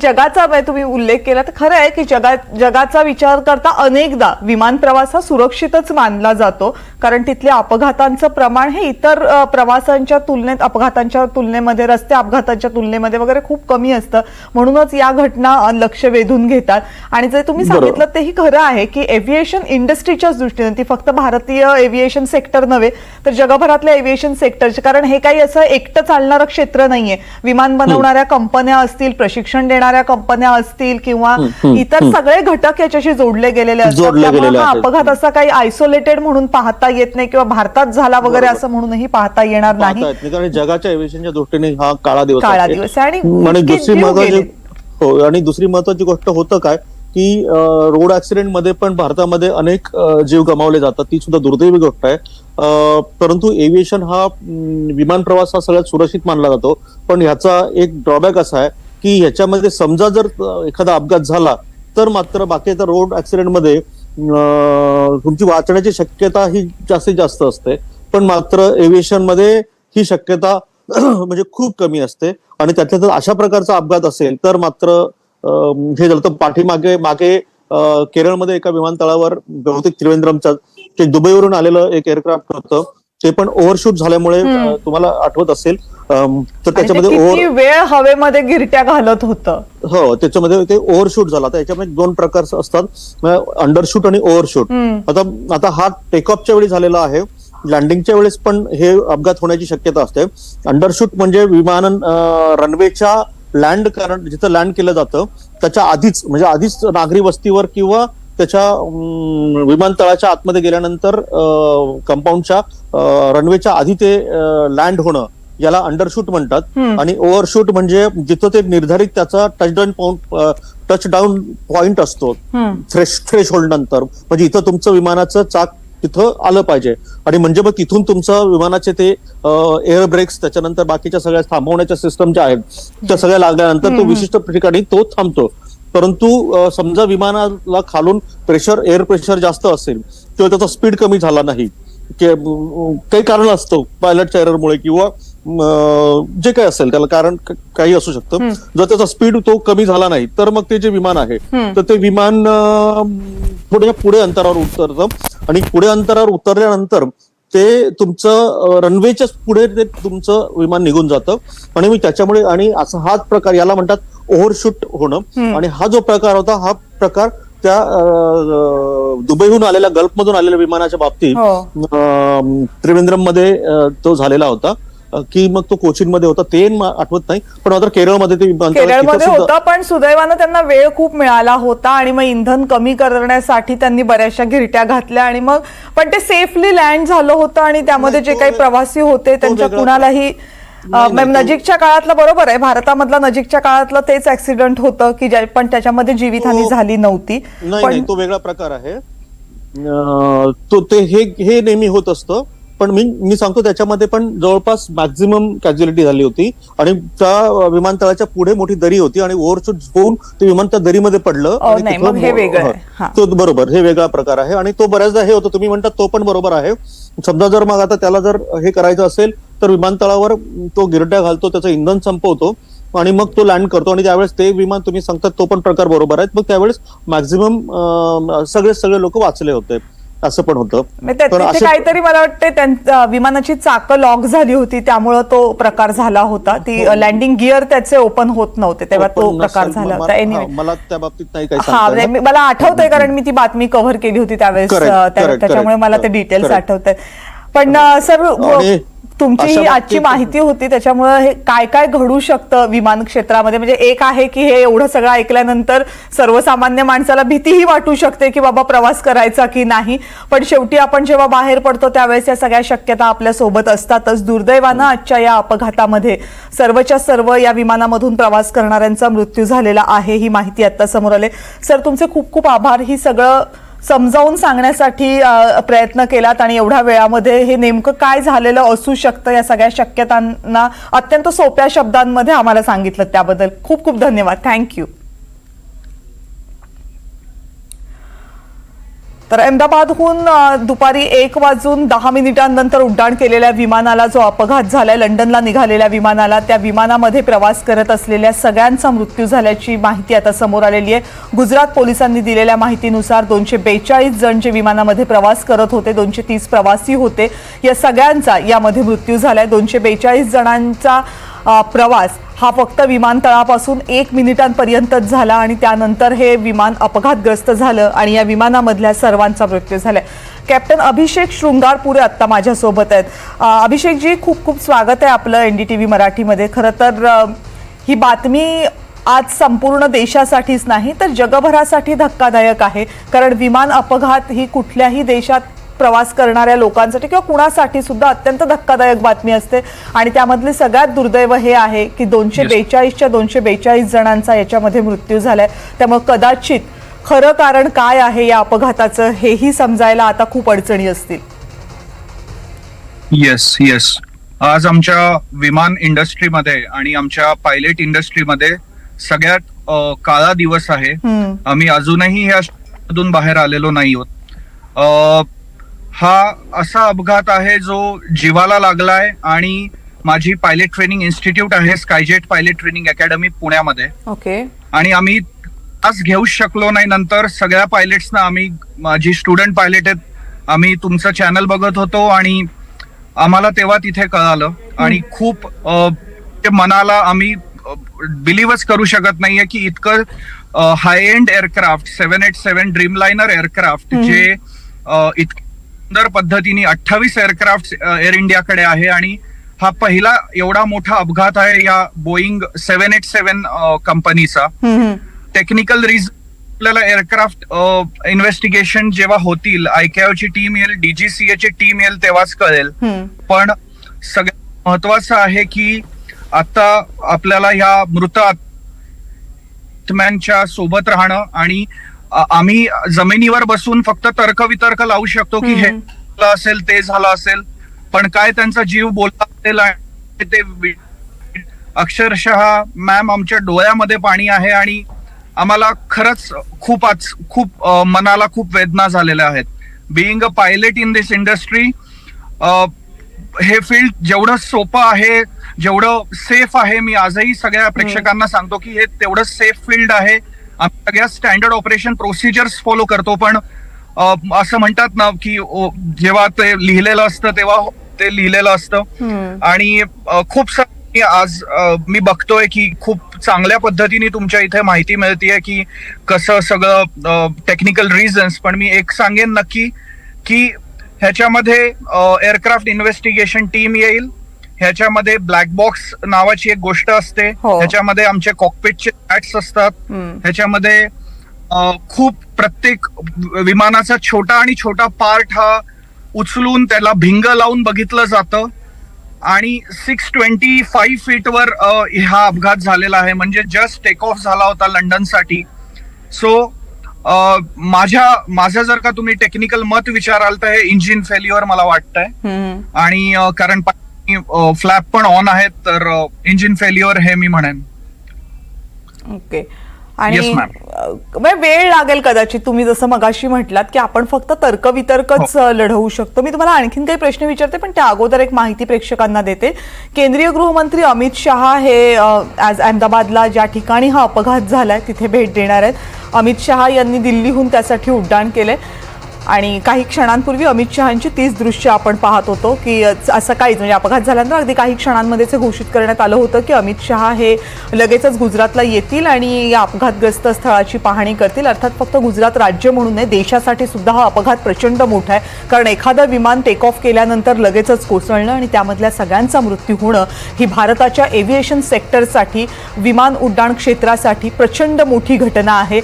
जगाचा तुम्ही उल्लेख केला तर खरं आहे की जगाचा विचार करता अनेकदा विमान प्रवास हा सुरक्षितच मानला जातो, कारण तिथल्या अपघातांचं प्रमाण हे इतर प्रवासांच्या तुलनेत, अपघातांच्या तुलनेमध्ये, रस्ते अपघातांच्या तुलनेमध्ये वगैरे खूप कमी असतं. म्हणूनच या घटना लक्ष वेधून घेतात. आणि जे तुम्ही सांगितलं तेही खरं आहे की एव्हिएशन इंडस्ट्रीच्याच दृष्टीने, ती फक्त भारतीय एव्हिएशन सेक्टर नव्हे तर जगभरातल्या एव्हिएशन सेक्टरचे, कारण हे काही असं एकटं चालणारं क्षेत्र नाहीये. विमान बनवणाऱ्या कंपन्या असतील, प्रशिक्षण देणाऱ्या कंपन्या असतील किंवा इतर सगळे घटक याच्याशी जोडले गेलेले असतात. त्यामुळे हा अपघात असा काही आयसोलेटेड म्हणून पाहता येत नाही किंवा भारतात झाला वगैरे असं म्हणूनही पाहता येणार नाही. कारण जगाच्या एव्हिएशनच्या दृष्टीने हा काळा दिवस आहे. आणि दुसरी महत्वाची गोष्ट होतं काय की रोड ऍक्सिडेंट मध्ये पण भारतामध्ये अनेक जीव गमावले जातात, ती सुद्धा दुर्दैवी गोष्ट आहे. परंतु एव्हिएशन हा विमान प्रवास हा सगळ्यात सुरक्षित मानला जातो. पण ह्याचा एक ड्रॉबॅक असा आहे की ह्याच्यामध्ये समजा जर एखादा अपघात झाला तर मात्र बाकी आता रोड ऍक्सिडेंटमध्ये तुमची वाचण्याची शक्यता ही जास्तीत जास्त असते, पण मात्र एव्हिएशन मध्ये ही शक्यता म्हणजे खूप कमी असते. आणि त्यातल्या त्यात अशा प्रकारचा अपघात असेल तर मात्र हे झालं. तर मागे केरळमध्ये एका विमानतळावर बहुतेक त्रिवेंद्रमच्या ते दुबईवरून आलेलं एक एअरक्राफ्ट होतं, ते पण ओव्हरशूट झाल्यामुळे तुम्हाला आठवत असेल तर त्याच्यामध्ये किती वेळ हवेमध्ये गिरट्या घालत होतं. हो, त्याच्यामध्ये ते ओव्हरशूट झाला. तर याच्यामध्ये 2 प्रकार असतात, अंडरशूट आणि ओव्हरशूट. आता हा टेक ऑफच्या वेळी झालेला आहे, लँडिंगच्या वेळेस पण हे अपघात होण्याची शक्यता असते. अंडरशूट म्हणजे विमान रनवेच्या जिथं लँड केलं जातं त्याच्या आधीच, म्हणजे आधीच नागरी वस्तीवर किंवा त्याच्या विमानतळाच्या आतमध्ये गेल्यानंतर कंपाऊंडच्या रनवेच्या आधी ते लँड होणं, याला अंडरशूट म्हणतात. आणि ओव्हरशूट म्हणजे जिथं ते निर्धारित त्याचा टचडाऊन पॉइंट असतो थ्रेश होल्ड नंतर, म्हणजे इथं तुमचं विमानाचं चाक तिथं आलं पाहिजे. आणि म्हणजे मग तिथून तुमचं विमानाचे ते एअर ब्रेक्स, त्याच्यानंतर बाकीच्या सगळ्या थांबवण्याच्या सिस्टम ज्या आहेत त्या सगळ्या लागल्यानंतर तो विशिष्ट ठिकाणी तो थांबतो. परंतु समजा विमानाला खालून एअर प्रेशर जास्त असेल किंवा त्याचा स्पीड कमी झाला नाही, काही कारण असतं पायलटच्या एररमुळे किंवा जे काही असेल त्याला कारण काही असू शकतं, जर त्याचा स्पीड तो कमी झाला नाही तर मग ते जे विमान आहे तर ते विमान थोड्या पुढे अंतरावर उतरतं. आणि पुढे अंतरावर उतरल्यानंतर ते तुमचं रनवेच्या पुढे ते तुमचं विमान निघून जातं. आणि मग त्याच्यामुळे आणि असा हाच प्रकार, याला म्हणतात ओव्हरशूट होणं. आणि हा जो प्रकार होता, हा प्रकार त्या दुबईहून आलेल्या, गल्फमधून आलेल्या विमानाच्या बाबतीत त्रिवेंद्रम मध्ये तो झालेला होता, की मग तो कोचीन मध्ये होता ते आठवत नाही, पण मात्र केरळमध्ये केरळमध्ये होता. पण सुदैवानं त्यांना वेळ खूप मिळाला होता आणि मग इंधन कमी करण्यासाठी त्यांनी बऱ्याचशा गिरट्या घातल्या आणि मग पण ते सेफली लँड झालं होतं. आणि त्यामध्ये जे काही प्रवासी होते त्यांच्या कुणालाही नजीकच्या काळातलं, बरोबर आहे, भारतामधला नजीकच्या काळातलं तेच ऍक्सिडेंट होतं की पण त्याच्यामध्ये जीवितहानी झाली नव्हती. नाही, तो वेगळा प्रकार आहे. तो ते हे नेहमी होत असतं, पण मी सांगतो त्याच्यामध्ये पण जवळपास मॅक्झिमम कॅज्युअलिटी झाली होती. आणि त्या विमानतळाच्या पुढे मोठी दरी होती आणि ओव्हरशूट होऊन ते विमान त्या दरीमध्ये पडलं. तो बरोबर, हे वेगळा प्रकार आहे. आणि तो बऱ्याचदा हे होतं, तुम्ही म्हणतात तो पण बरोबर आहे. समजा जर मग आता त्याला जर हे करायचं असेल तर विमानतळावर तो गिरट्या घालतो, त्याचं इंधन संपवतो आणि मग तो लँड करतो. आणि त्यावेळेस ते विमान तुम्ही सांगतात तो पण प्रकार बरोबर आहे. मग त्यावेळेस मॅक्झिमम सगळे लोक वाचले होते, असं पण होतं. काहीतरी मला वाटतं विमानाची चाकं लॉक झाली होती, त्यामुळे तो प्रकार झाला होता. ती लँडिंग गिअर त्याचे ओपन होत नव्हते तेव्हा तो प्रकार झाला होता. एनिवे, मला त्या बाबतीत नाही काही मला आठवतंय कारण मी ती बातमी कव्हर केली होती त्यावेळेस, त्याच्यामुळे मला ते डिटेल्स आठवतंय. पण सर, तुमची ही आजची माहिती होती, त्याच्यामुळे हे काय काय घडू शकतं विमान क्षेत्रामध्ये. म्हणजे एक आहे की हे एवढं सगळं ऐकल्यानंतर सर्वसामान्य माणसाला भीतीही वाटू शकते की बाबा प्रवास करायचा की नाही, पण शेवटी आपण जेव्हा बाहेर पडतो त्यावेळेस या सगळ्या शक्यता आपल्या सोबत असतातच. दुर्दैवानं आजच्या या अपघातामध्ये सर्वच्या सर्व या विमानामधून प्रवास करणाऱ्यांचा मृत्यू झालेला आहे, ही माहिती आता समोर आली. सर, तुमचे खूप खूप आभार. ही सगळं समजावून सांगण्यासाठी प्रयत्न केलात आणि एवढ्या वेळामध्ये हे नेमकं काय झालेलं असू शकतं या सगळ्या शक्यतांना अत्यंत सोप्या शब्दांमध्ये आम्हाला सांगितलं, त्याबद्दल खूप खूप धन्यवाद. थँक्यू. तर अहमदाबादहून दुपारी 1:10 उड्डाण केलेल्या विमानाला जो अपघात झालाय, लंडनला निघालेल्या विमानाला, त्या विमानामध्ये प्रवास करत असलेल्या सगळ्यांचा मृत्यू झाल्याची माहिती आता समोर आलेली आहे. गुजरात पोलिसांनी दिलेल्या माहितीनुसार 242 जण जे विमानामध्ये प्रवास करत होते, 230 प्रवासी होते, या सगळ्यांचा यामध्ये मृत्यू झालाय. 242 जणांचा प्रवास हा फक्त विमानतळापासून 1 मिनिटांपर्यंतच झाला आणि त्यानंतर हे विमान अपघातग्रस्त झालं आणि या विमानामधल्या सर्वांचा मृत्यू झालाय. कॅप्टन अभिषेक शृंगारपुरे आत्ता माझ्यासोबत आहेत. अभिषेकजी, खूप खूप स्वागत आहे आपलं NDTV मराठीमध्ये. खरं तर ही बातमी आज संपूर्ण देशासाठीच नाही तर जगभरासाठी धक्कादायक आहे, कारण विमान अपघात ही कुठल्याही देशात प्रवास करणाऱ्या लोकांसाठी किंवा कुणासाठी सुद्धा अत्यंत धक्कादायक बातमी असते. आणि त्यामधले सगळ्यात दुर्दैव हे आहे की 242च्या 242 जणांचा याच्यामध्ये मृत्यू झालाय. त्यामुळे कदाचित खरं कारण काय आहे या अपघाताचं हेही समजायला आता खूप अडचणी असतील. येस, आज आमच्या विमान इंडस्ट्रीमध्ये आणि आमच्या पायलट इंडस्ट्रीमध्ये सगळ्यात काळा दिवस आहे. आम्ही अजूनही यातून बाहेर आलेलो नाही आहोत. हा असा अपघात आहे जो जीवाला लागलाय आणि माझी पायलट ट्रेनिंग इन्स्टिट्यूट आहे, स्कायजेट पायलट ट्रेनिंग अकॅडमी पुण्यामध्ये. ओके. आणि आम्ही आज घेऊच शकलो नाही. नंतर सगळ्या पायलट्सना आम्ही, माझी स्टुडंट पायलट आहेत, आम्ही तुमचं चॅनल बघत होतो आणि आम्हाला तेव्हा तिथे कळालं आणि खूप ते मनाला आम्ही बिलीव्हच करू शकत नाहीये की इतकं हाय एंड एअरक्राफ्ट 787 ड्रीमलाइनर एअरक्राफ्ट जे इतक्या सुंदर पद्धतीने 28 एअरक्राफ्ट एअर इंडियाकडे आहे आणि हा पहिला एवढा मोठा अपघात आहे या बोईंग 787 कंपनीचा. टेक्निकल रिझन आपल्याला एअरक्राफ्ट इन्व्हेस्टिगेशन जेव्हा होतील, ICAOची टीम येईल, DGCA ची टीम येईल, तेव्हाच कळेल. पण सगळ्यात महत्वाचं आहे की आता आपल्याला या मृत आत्म्यांच्या सोबत राहणं आणि आम्ही जमिनीवर बसून फक्त तर्कवितर्क लावू शकतो की हे झालं असेल, ते झालं असेल, पण काय त्यांचा जीव बोलला असेल आणि ते अक्षरशः मॅम आमच्या डोळ्यामध्ये पाणी आहे आणि आम्हाला खरंच खूप मनाला खूप वेदना झालेल्या आहेत. Being a pilot in this industry, हे फील्ड जेवढं सोपं आहे, जेवढं सेफ आहे, मी आजही सगळ्या प्रेक्षकांना सांगतो की हे तेवढं सेफ फील्ड आहे. आम्ही सगळ्या स्टँडर्ड ऑपरेशन प्रोसिजर्स फॉलो करतो, पण असं म्हणतात ना की जेव्हा ते लिहिलेलं असतं तेव्हा ते लिहिलेलं असतं. आणि खूप आज मी बघतोय की खूप चांगल्या पद्धतीने तुमच्या इथे माहिती मिळतीये की कसं सगळं टेक्निकल रिझन्स. पण मी एक सांगेन नक्की की ह्याच्यामध्ये एअरक्राफ्ट इन्व्हेस्टिगेशन टीम येईल, ह्याच्यामध्ये ब्लॅक बॉक्स नावाची एक गोष्ट असते, ह्याच्यामध्ये आमचे कॉकपिटचे चॅट्स असतात, ह्याच्यामध्ये खूप प्रत्येक विमानाचा छोटा आणि छोटा पार्ट हा उचलून त्याला भिंग लावून बघितलं जातं आणि 625 फीटवर हा अपघात झालेला आहे. म्हणजे जस्ट टेक ऑफ झाला होता लंडनसाठी. सो माझं जर का तुम्ही टेक्निकल मत विचाराल तर हे इंजिन फेल्युअर मला वाटतंय आणि कारण फ्लॅप पण ऑन आहेत, तर इंजिन फेल्युअर हे मी म्हणेन. ओके. आणि वेळ लागेल कदाचित, तुम्ही जसं मगाशी म्हटलात की आपण फक्त तर्कवितर्कच लढवू शकतो. मी तुम्हाला आणखीन काही प्रश्न विचारते, पण त्या अगोदर एक माहिती प्रेक्षकांना देते. केंद्रीय गृहमंत्री अमित शहा हे आज अहमदाबादला ज्या ठिकाणी हा अपघात झालाय तिथे भेट देणार आहेत. अमित शहा यांनी दिल्लीहून त्यासाठी उड्डाण केलंय आणि काही क्षणांपूर्वी अमित शहांची तीच दृश्य आपण पाहत होतो की असं काहीच म्हणजे अपघात झाल्यानंतर अगदी काही क्षणांमध्येच घोषित करण्यात आलं होतं की अमित शहा हे लगेचच गुजरातला येतील आणि या अपघातग्रस्त स्थळाची पाहणी करतील. अर्थात फक्त गुजरात राज्य म्हणून नाही, देशासाठी सुद्धा हा अपघात प्रचंड मोठा आहे, कारण एखादं विमान टेक ऑफ केल्यानंतर लगेचच कोसळणं आणि त्यामधल्या सगळ्यांचा मृत्यू होणं ही भारताच्या एव्हिएशन सेक्टरसाठी, विमान उड्डाण क्षेत्रासाठी प्रचंड मोठी घटना आहे.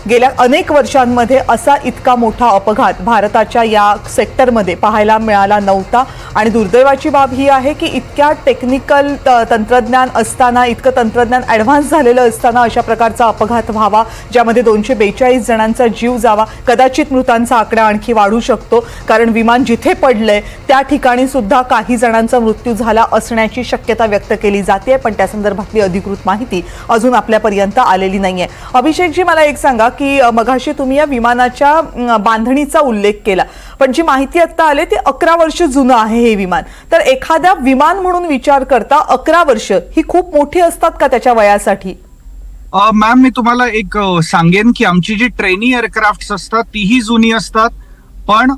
गेल्या अनेक वर्षांमध्ये असा इतका मोठा अपघात भारताच्या या सेक्टरमध्ये पाहायला मिळाला नव्हता. आणि दुर्दैवाची बाब ही आहे की इतक्या टेक्निकल तंत्रज्ञान असताना, इतकं तंत्रज्ञान ॲडव्हान्स झालेलं असताना अशा प्रकारचा अपघात व्हावा ज्यामध्ये 242 जणांचा जीव जावा. कदाचित मृतांचा आकडा आणखी वाढू शकतो, कारण विमान जिथे पडलंय त्या ठिकाणी सुद्धा काही जणांचा मृत्यू झाला असण्याची शक्यता व्यक्त केली जाते, पण त्या संदर्भातली अधिकृत माहिती अजून आपल्यापर्यंत आलेली नाहीये. अभिषेकजी, मला एक सांगा की मगाशी तुम्ही या विमानाच्या बांधणीचा उल्लेख केला, पण जी माहिती आता आली ती 11 वर्ष जुनं आहे हे विमान. तर एखाद्या विमान म्हणून विचार करता 11 वर्ष ही खूप मोठी असतात का त्याच्या वयासाठी? मॅम, मी तुम्हाला एक सांगेन की आमची जी ट्रेनी एअरक्राफ्ट असतात तीही जुनी असतात, पण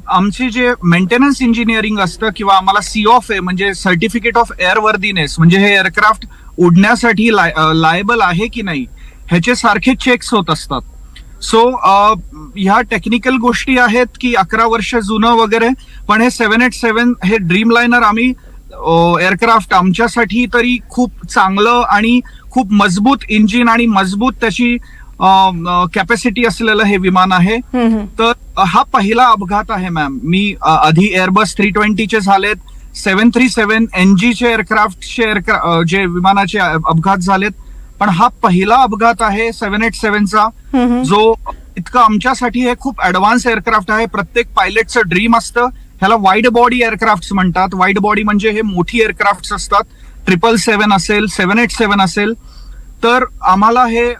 आमची जे मेंटेनन्स इंजिनिअरिंग असतं किंवा आम्हाला COF म्हणजे सर्टिफिकेट ऑफ एअरवर्दीनेस, म्हणजे हे एअरक्राफ्ट उडण्यासाठी लायबल आहे की नाही ह्याचे सारखे चेक्स होत असतात. सो ह्या टेक्निकल गोष्टी आहेत की 11 वर्ष जुनं वगैरे, पण हे 787 हे ड्रीमलाइनर आम्ही एअरक्राफ्ट आमच्यासाठी तरी खूप चांगलं आणि खूप मजबूत इंजिन आणि मजबूत त्याची कॅपॅसिटी असलेलं हे विमान आहे. तर हा पहिला अपघात आहे मॅम. मी आधी एअरबस 320चे झालेत, 737 NGचे एअरक्राफ्टचे जे विमानाचे अपघात झालेत, पण हा पहिला अपघात आहे 787चा जो इतका आमच्यासाठी हे खूप ऍडव्हान्स एअरक्राफ्ट आहे. प्रत्येक पायलटचं ड्रीम असतं. ह्याला वाईड बॉडी एअरक्राफ्ट म्हणतात. वाईड बॉडी म्हणजे हे मोठी एअरक्राफ्ट असतात. 777 असेल, 787 असेल, तर आम्हाला हे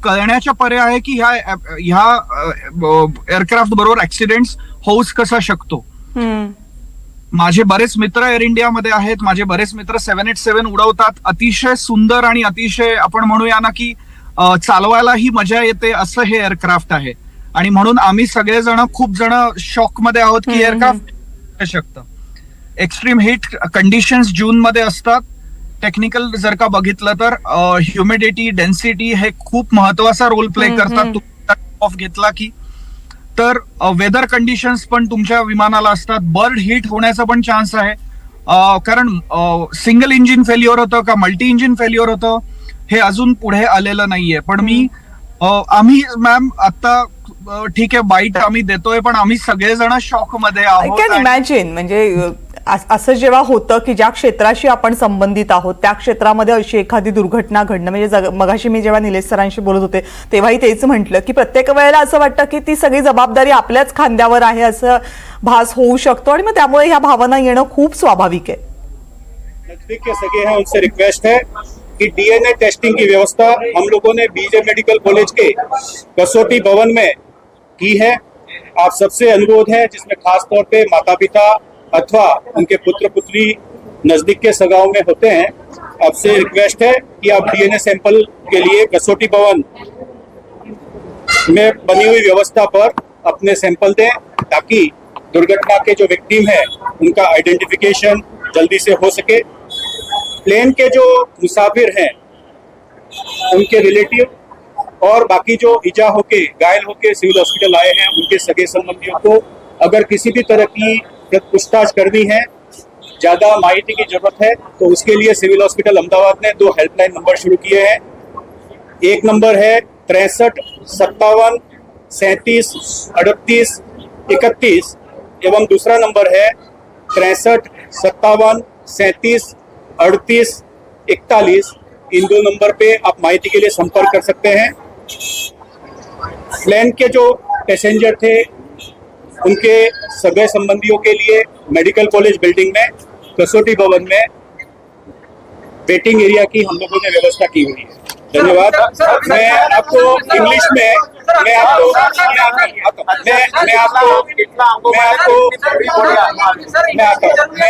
कळण्याच्या पर्याय आहे की ह्या एअरक्राफ्ट बरोबर ऍक्सिडेंट होऊच कसा शकतो. माझे बरेच मित्र एअर इंडियामध्ये आहेत, माझे बरेच मित्र 787 उडवतात. अतिशय सुंदर आणि अतिशय आपण म्हणूया ना की चालवायलाही मजा येते असं हे एअरक्राफ्ट आहे. आणि म्हणून आम्ही सगळेजण खूप जण शॉक मध्ये आहोत की एअरक्राफ्ट शकतं. एक्स्ट्रीम हीट कंडिशन्स जून मध्ये असतात. टेक्निकल जर का बघितलं तर ह्युमिडिटी, डेन्सिटी हे खूप महत्वाचा रोल प्ले करतात. तुम्ही ऑफ घेतला की तर वेदर कंडिशन्स पण तुमच्या विमानाला असतात. बर्ड हिट होण्याचा पण चान्स आहे, कारण सिंगल इंजिन फेल्युअर होतं का मल्टी इंजिन फेल्युअर होतं हे अजून पुढे आलेलं नाहीये. पण आम्ही मॅम आता ठीक आहे बाईट आम्ही देतोय, पण आम्ही सगळेजण शॉक मध्ये आहोत. कॅन इमॅजिन म्हणजे असं जेव्हा होतं की ज्या क्षेत्राशी आपण संबंधित आहोत त्या क्षेत्रामध्ये अशी एखादी दुर्घटना घडणं म्हणजे मगाशी मी जेव्हा निलेश सरांशी बोलत होते तेव्हाही तेच म्हटलं की प्रत्येक वेळेला असं वाटतं की ती सगळी जबाबदारी आपल्याच खांद्यावर आहे असं भास होऊ शकतो आणि मग त्यामुळे ह्या भावना येणं खूप स्वाभाविक आहे. नजदीक के सगे हैं उनसे रिक्वेस्ट है कि डीएनए टेस्टिंग की व्यवस्था हम लोगों ने बीजे मेडिकल कॉलेज के कसौटी भवन में की है. आप सबसे अनुरोध है जिसमें खास तौर पे माता पिता अथवा उनके पुत्र पुत्री नजदीक के सगाओं में होते हैं, आपसे रिक्वेस्ट है कि आप डीएनए सैंपल के लिए कसौटी भवन में बनी हुई व्यवस्था पर अपने सैंपल दें ताकि दुर्घटना के जो विक्टिम है उनका आइडेंटिफिकेशन जल्दी से हो सके. प्लेन के जो मुसाफिर हैं उनके रिलेटिव और बाकी जो इजा होके घायल होके सिविल हॉस्पिटल आए हैं उनके सगे संबंधियों को अगर किसी भी तरह की पूछताछ करनी है, ज्यादा माहिती की जरूरत है तो उसके लिए सिविल हॉस्पिटल अहमदाबाद ने 2 हेल्पलाइन नंबर शुरू किए हैं. एक नंबर है 63 57 37 38 31 एवं दूसरा नंबर है 63 57 37 38 41. इन 2 नंबर पे आप माहिती के लिए संपर्क कर सकते हैं. प्लेन के जो पैसेंजर थे उनके सगे संबंधियों के लिए मेडिकल कॉलेज बिल्डिंग में कसौटी भवन में वेटिंग एरिया की हम लोगों ने व्यवस्था की हुई है. धन्यवाद. मैं आपको इंग्लिश में मैं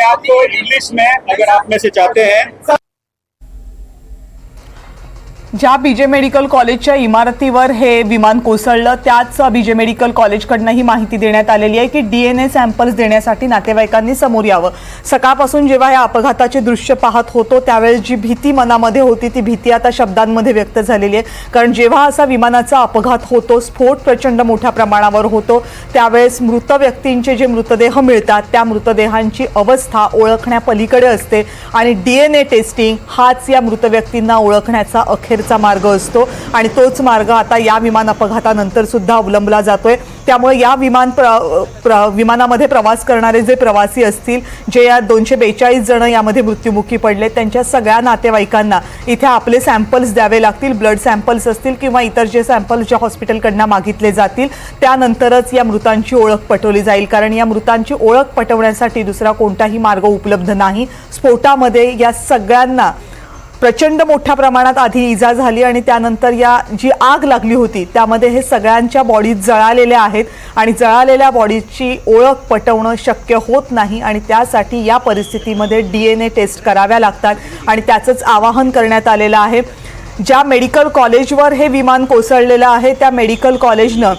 आपको इंग्लिश में अगर आप में से चाहते हैं. ज्या बीजे मेडिकल कॉलेजच्या इमारतीवर हे विमान कोसळलं त्याच बीजे मेडिकल कॉलेजकडनं ही माहिती देण्यात आलेली आहे की डीएनए सॅम्पल्स देण्यासाठी नातेवाईकांनी समोर यावं. सकाळपासून जेव्हा या अपघाताचे दृश्य पाहत होतो त्यावेळेस जी भीती मनामध्ये होती ती भीती आता शब्दांमध्ये व्यक्त झालेली आहे. कारण जेव्हा असा विमानाचा अपघात होतो, स्फोट प्रचंड मोठ्या प्रमाणावर होतो, त्यावेळेस मृत व्यक्तींचे जे मृतदेह मिळतात त्या मृतदेहांची अवस्था ओळखण्यापलीकडे असते आणि डीएनए टेस्टिंग हाच या मृत व्यक्तींना ओळखण्याचा अखेर मार्ग असतो आणि तोच मार्ग आता या विमान अपघातानंतर सुद्धा अवलंबला जातोय. त्यामुळे या विमानामध्ये प्रवास करणारे जे प्रवासी असतील, जे या 242 जण यामध्ये मृत्युमुखी पडले, त्यांच्या सगळ्या नातेवाईकांना इथे आपले सॅम्पल्स द्यावे लागतील. ब्लड सॅम्पल्स असतील किंवा इतर जे सॅम्पल्स ज्या हॉस्पिटलकडनं मागितले जातील त्यानंतरच या मृतांची ओळख पटवली जाईल. कारण या मृतांची ओळख पटवण्यासाठी दुसरा कोणताही मार्ग उपलब्ध नाही. स्फोटामध्ये या सगळ्यांना प्रचंड मोठ्या प्रमाणात आधी इजा झाली आणि त्यानंतर या जी आग लागली होती त्यामध्ये हे सगळ्यांच्या बॉडीज जळालेल्या आहेत आणि जळालेल्या बॉडीची ओळख पटवणं शक्य होत नाही आणि त्यासाठी या परिस्थितीमध्ये डीएनए टेस्ट कराव्या लागतात आणि त्याचंच आवाहन करण्यात आलेलं आहे. ज्या मेडिकल कॉलेजवर हे विमान कोसळलेलं आहे त्या मेडिकल कॉलेजनं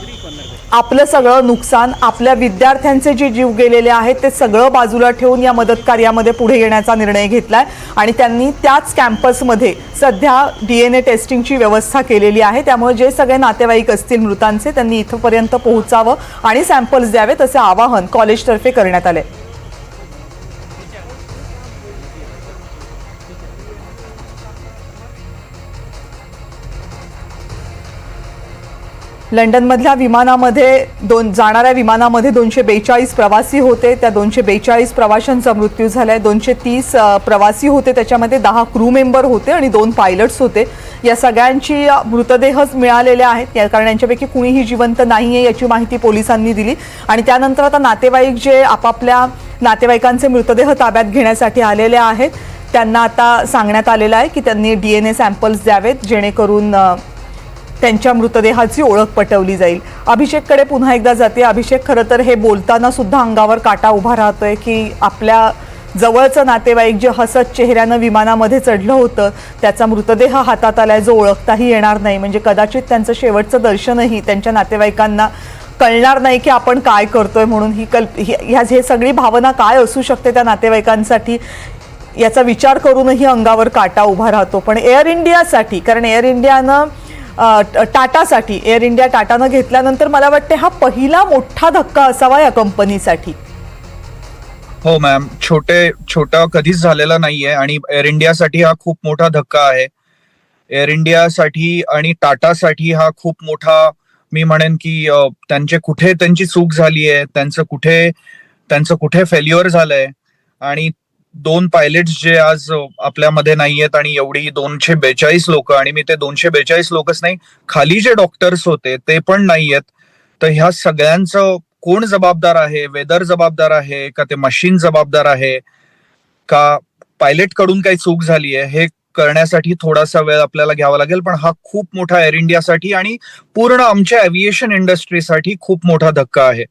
आपलं सगळं नुकसान, आपल्या विद्यार्थ्यांचे जे जीव गेलेले आहेत ते सगळं बाजूला ठेवून या मदत कार्यामध्ये पुढे येण्याचा निर्णय घेतलाय आणि त्यांनी त्याच कॅम्पसमध्ये सध्या डीएनए टेस्टिंगची व्यवस्था केलेली आहे. त्यामुळे जे सगळे नातेवाईक असतील मृतांचे त्यांनी इथपर्यंत पोहोचावं आणि सॅम्पल्स द्यावे तसे आवाहन कॉलेजतर्फे करण्यात आले. लंडनमधल्या विमानामध्ये जाणाऱ्या विमानामध्ये 242 प्रवासी होते. त्या 242 प्रवाशांचा मृत्यू झालाय. 230 प्रवासी होते, त्याच्यामध्ये 10 क्रू मेंबर होते आणि 2 पायलट्स होते. या सगळ्यांची मृतदेह मिळालेले आहेत कारण यांच्यापैकी कुणीही जिवंत नाहीये याची माहिती पोलिसांनी दिली आणि त्यानंतर आता नातेवाईक जे आपापल्या नातेवाईकांचे मृतदेह ताब्यात घेण्यासाठी आलेले आहेत त्यांना आता सांगण्यात आलेलं आहे की त्यांनी DNA सॅम्पल्स द्यावेत जेणेकरून त्यांच्या मृतदेहाची ओळख पटवली जाईल. अभिषेककडे पुन्हा एकदा जाते. अभिषेक, खरं तर हे बोलताना सुद्धा अंगावर काटा उभा राहतोय की आपल्या जवळचं नातेवाईक जे हसत चेहऱ्यानं विमानामध्ये चढलं होतं त्याचा मृतदेह हातात आलाय जो ओळखताही येणार नाही. म्हणजे कदाचित त्यांचं शेवटचं दर्शनही त्यांच्या नातेवाईकांना कळणार नाही की आपण काय करतोय म्हणून. हे सगळी भावना काय असू शकते त्या नातेवाईकांसाठी याचा विचार करूनही अंगावर काटा उभा राहतो. पण एअर इंडियासाठी, कारण एअर इंडियानं एअर इंडिया टाटानं घेतल्यानंतर मला वाटते हा पहिला मोठा धक्का असावा या कंपनीसाठी. हो मॅम, छोटा कधीच झालेला नाहीये आणि एअर इंडियासाठी हा खूप मोठा धक्का आहे. एअर इंडियासाठी आणि टाटासाठी हा खूप मोठा, मी म्हणेन की त्यांची चूक झाली आहे, त्यांचं कुठे फेल्युअर झालंय. आणि 2 पायलट्स जे आज आपल्यामध्ये नाहीयेत आणि एवढी 242 लोक, आणि मी ते 242 लोकच नाही, खाली जे डॉक्टर्स होते ते पण नाहीयेत. तर ह्या सगळ्यांचं कोण जबाबदार आहे? वेदर जबाबदार आहे का ते मशीन जबाबदार आहे का पायलट कडून काही चूक झाली आहे? हे करण्यासाठी थोडासा वेळ आपल्याला घ्यावा लागेल. पण हा खूप मोठा एअर इंडियासाठी आणि पूर्ण आमच्या एव्हिएशन इंडस्ट्रीसाठी खूप मोठा धक्का आहे.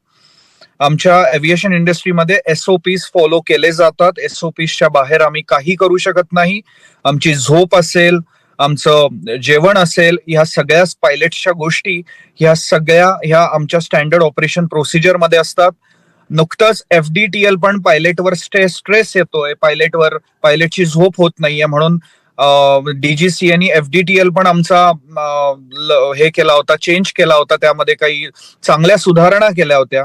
आमच्या एव्हिएशन इंडस्ट्रीमध्ये SOPs फॉलो केले जातात. SOPsच्या बाहेर आम्ही काही करू शकत नाही. आमची झोप असेल, आमचं जेवण असेल, ह्या सगळ्या पायलट्सच्या गोष्टी ह्या आमच्या स्टँडर्ड ऑपरेशन प्रोसिजर मध्ये असतात. नुकतंच FDTL पण पायलटवर स्ट्रेस येतोय, पायलटची झोप होत नाहीये म्हणून DGC आणि FDTL पण आमचा हे केला होता, चेंज केला होता. त्यामध्ये काही चांगल्या सुधारणा केल्या होत्या.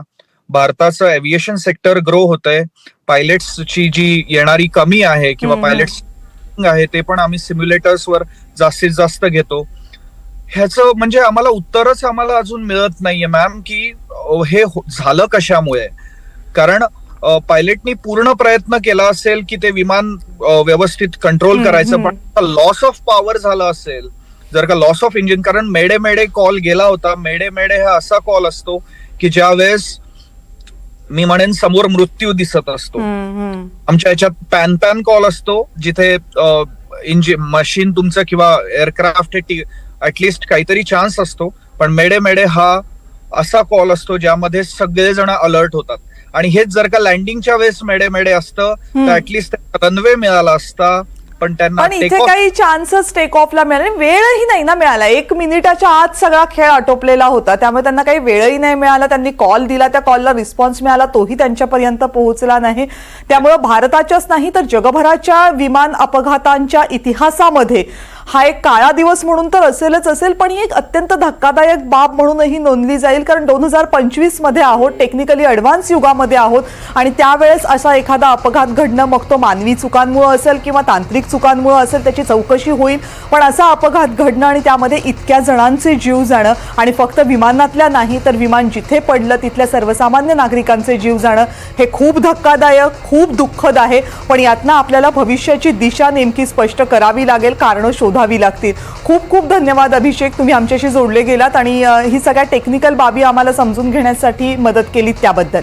भारताचं एव्हिएशन सेक्टर ग्रो होतंय. पायलट्सची जी येणारी कमी आहे किंवा पायलट्स आहे ते पण आम्ही सिम्युलेटर्सवर जास्तीत जास्त घेतो. ह्याचं म्हणजे आम्हाला उत्तरच अजून मिळत नाहीये मॅम की हे झालं कशामुळे. कारण पायलटनी पूर्ण प्रयत्न केला असेल की ते विमान व्यवस्थित कंट्रोल करायचं, पण लॉस ऑफ पॉवर झाला असेल, जर का लॉस ऑफ इंजिन, कारण मेडे कॉल गेला होता. मेडे हा असा कॉल असतो की ज्या वेळेस मी म्हणेन समोर मृत्यू दिसत असतो. आमच्या याच्यात पॅन कॉल असतो जिथे इंजिन मशीन तुमचं किंवा एअरक्राफ्ट ऍटलिस्ट काहीतरी चान्स असतो. पण मेडे हा असा कॉल असतो ज्यामध्ये सगळेजण अलर्ट होतात. आणि हेच जर का लँडिंगच्या वेळेस मेडे असतं तर ऍटलिस्ट रनवे मिळाला असता. पण इथे काही चान्सच टेक ऑफला मिळाला, वेळही नाही ना मिळाला. 1 मिनिटाच्या आत सगळा खेळ आटोपलेला होता, त्यामुळे त्यांना काही वेळही नाही मिळाला. त्यांनी कॉल दिला, त्या कॉलला रिस्पॉन्स मिळाला, तोही त्यांच्यापर्यंत पोहोचला नाही. त्यामुळे भारताच्याच नाही तर जगभराच्या विमान अपघातांच्या इतिहासामध्ये हा एक काळा दिवस म्हणून तर असेल, पण ही एक अत्यंत धक्कादायक बाब म्हणूनही नोंदली जाईल. कारण 2025 मध्ये आहोत, टेक्निकली ॲडव्हान्स युगामध्ये आहोत आणि त्यावेळेस असा एखादा अपघात घडणं, मग तो मानवी चुकांमुळे असेल किंवा तांत्रिक चुकांमुळे असेल, त्याची चौकशी होईल. पण असा अपघात घडणं आणि त्यामध्ये इतक्या जणांचे जीव जाणं, आणि फक्त विमानातल्या नाही तर विमान जिथे पडलं तिथल्या सर्वसामान्य नागरिकांचे जीव जाणं, हे खूप धक्कादायक, खूप दुःखद आहे. पण यातनं आपल्याला भविष्याची दिशा नेमकी स्पष्ट करावी लागेल, कारणं शोधावी लागतील. खूप खूप धन्यवाद अभिषेक, तुम्ही आमच्याशी जोडले गेलात आणि ही सगळ्या टेक्निकल बाबी आम्हाला समजून घेण्यासाठी मदत केली त्याबद्दल.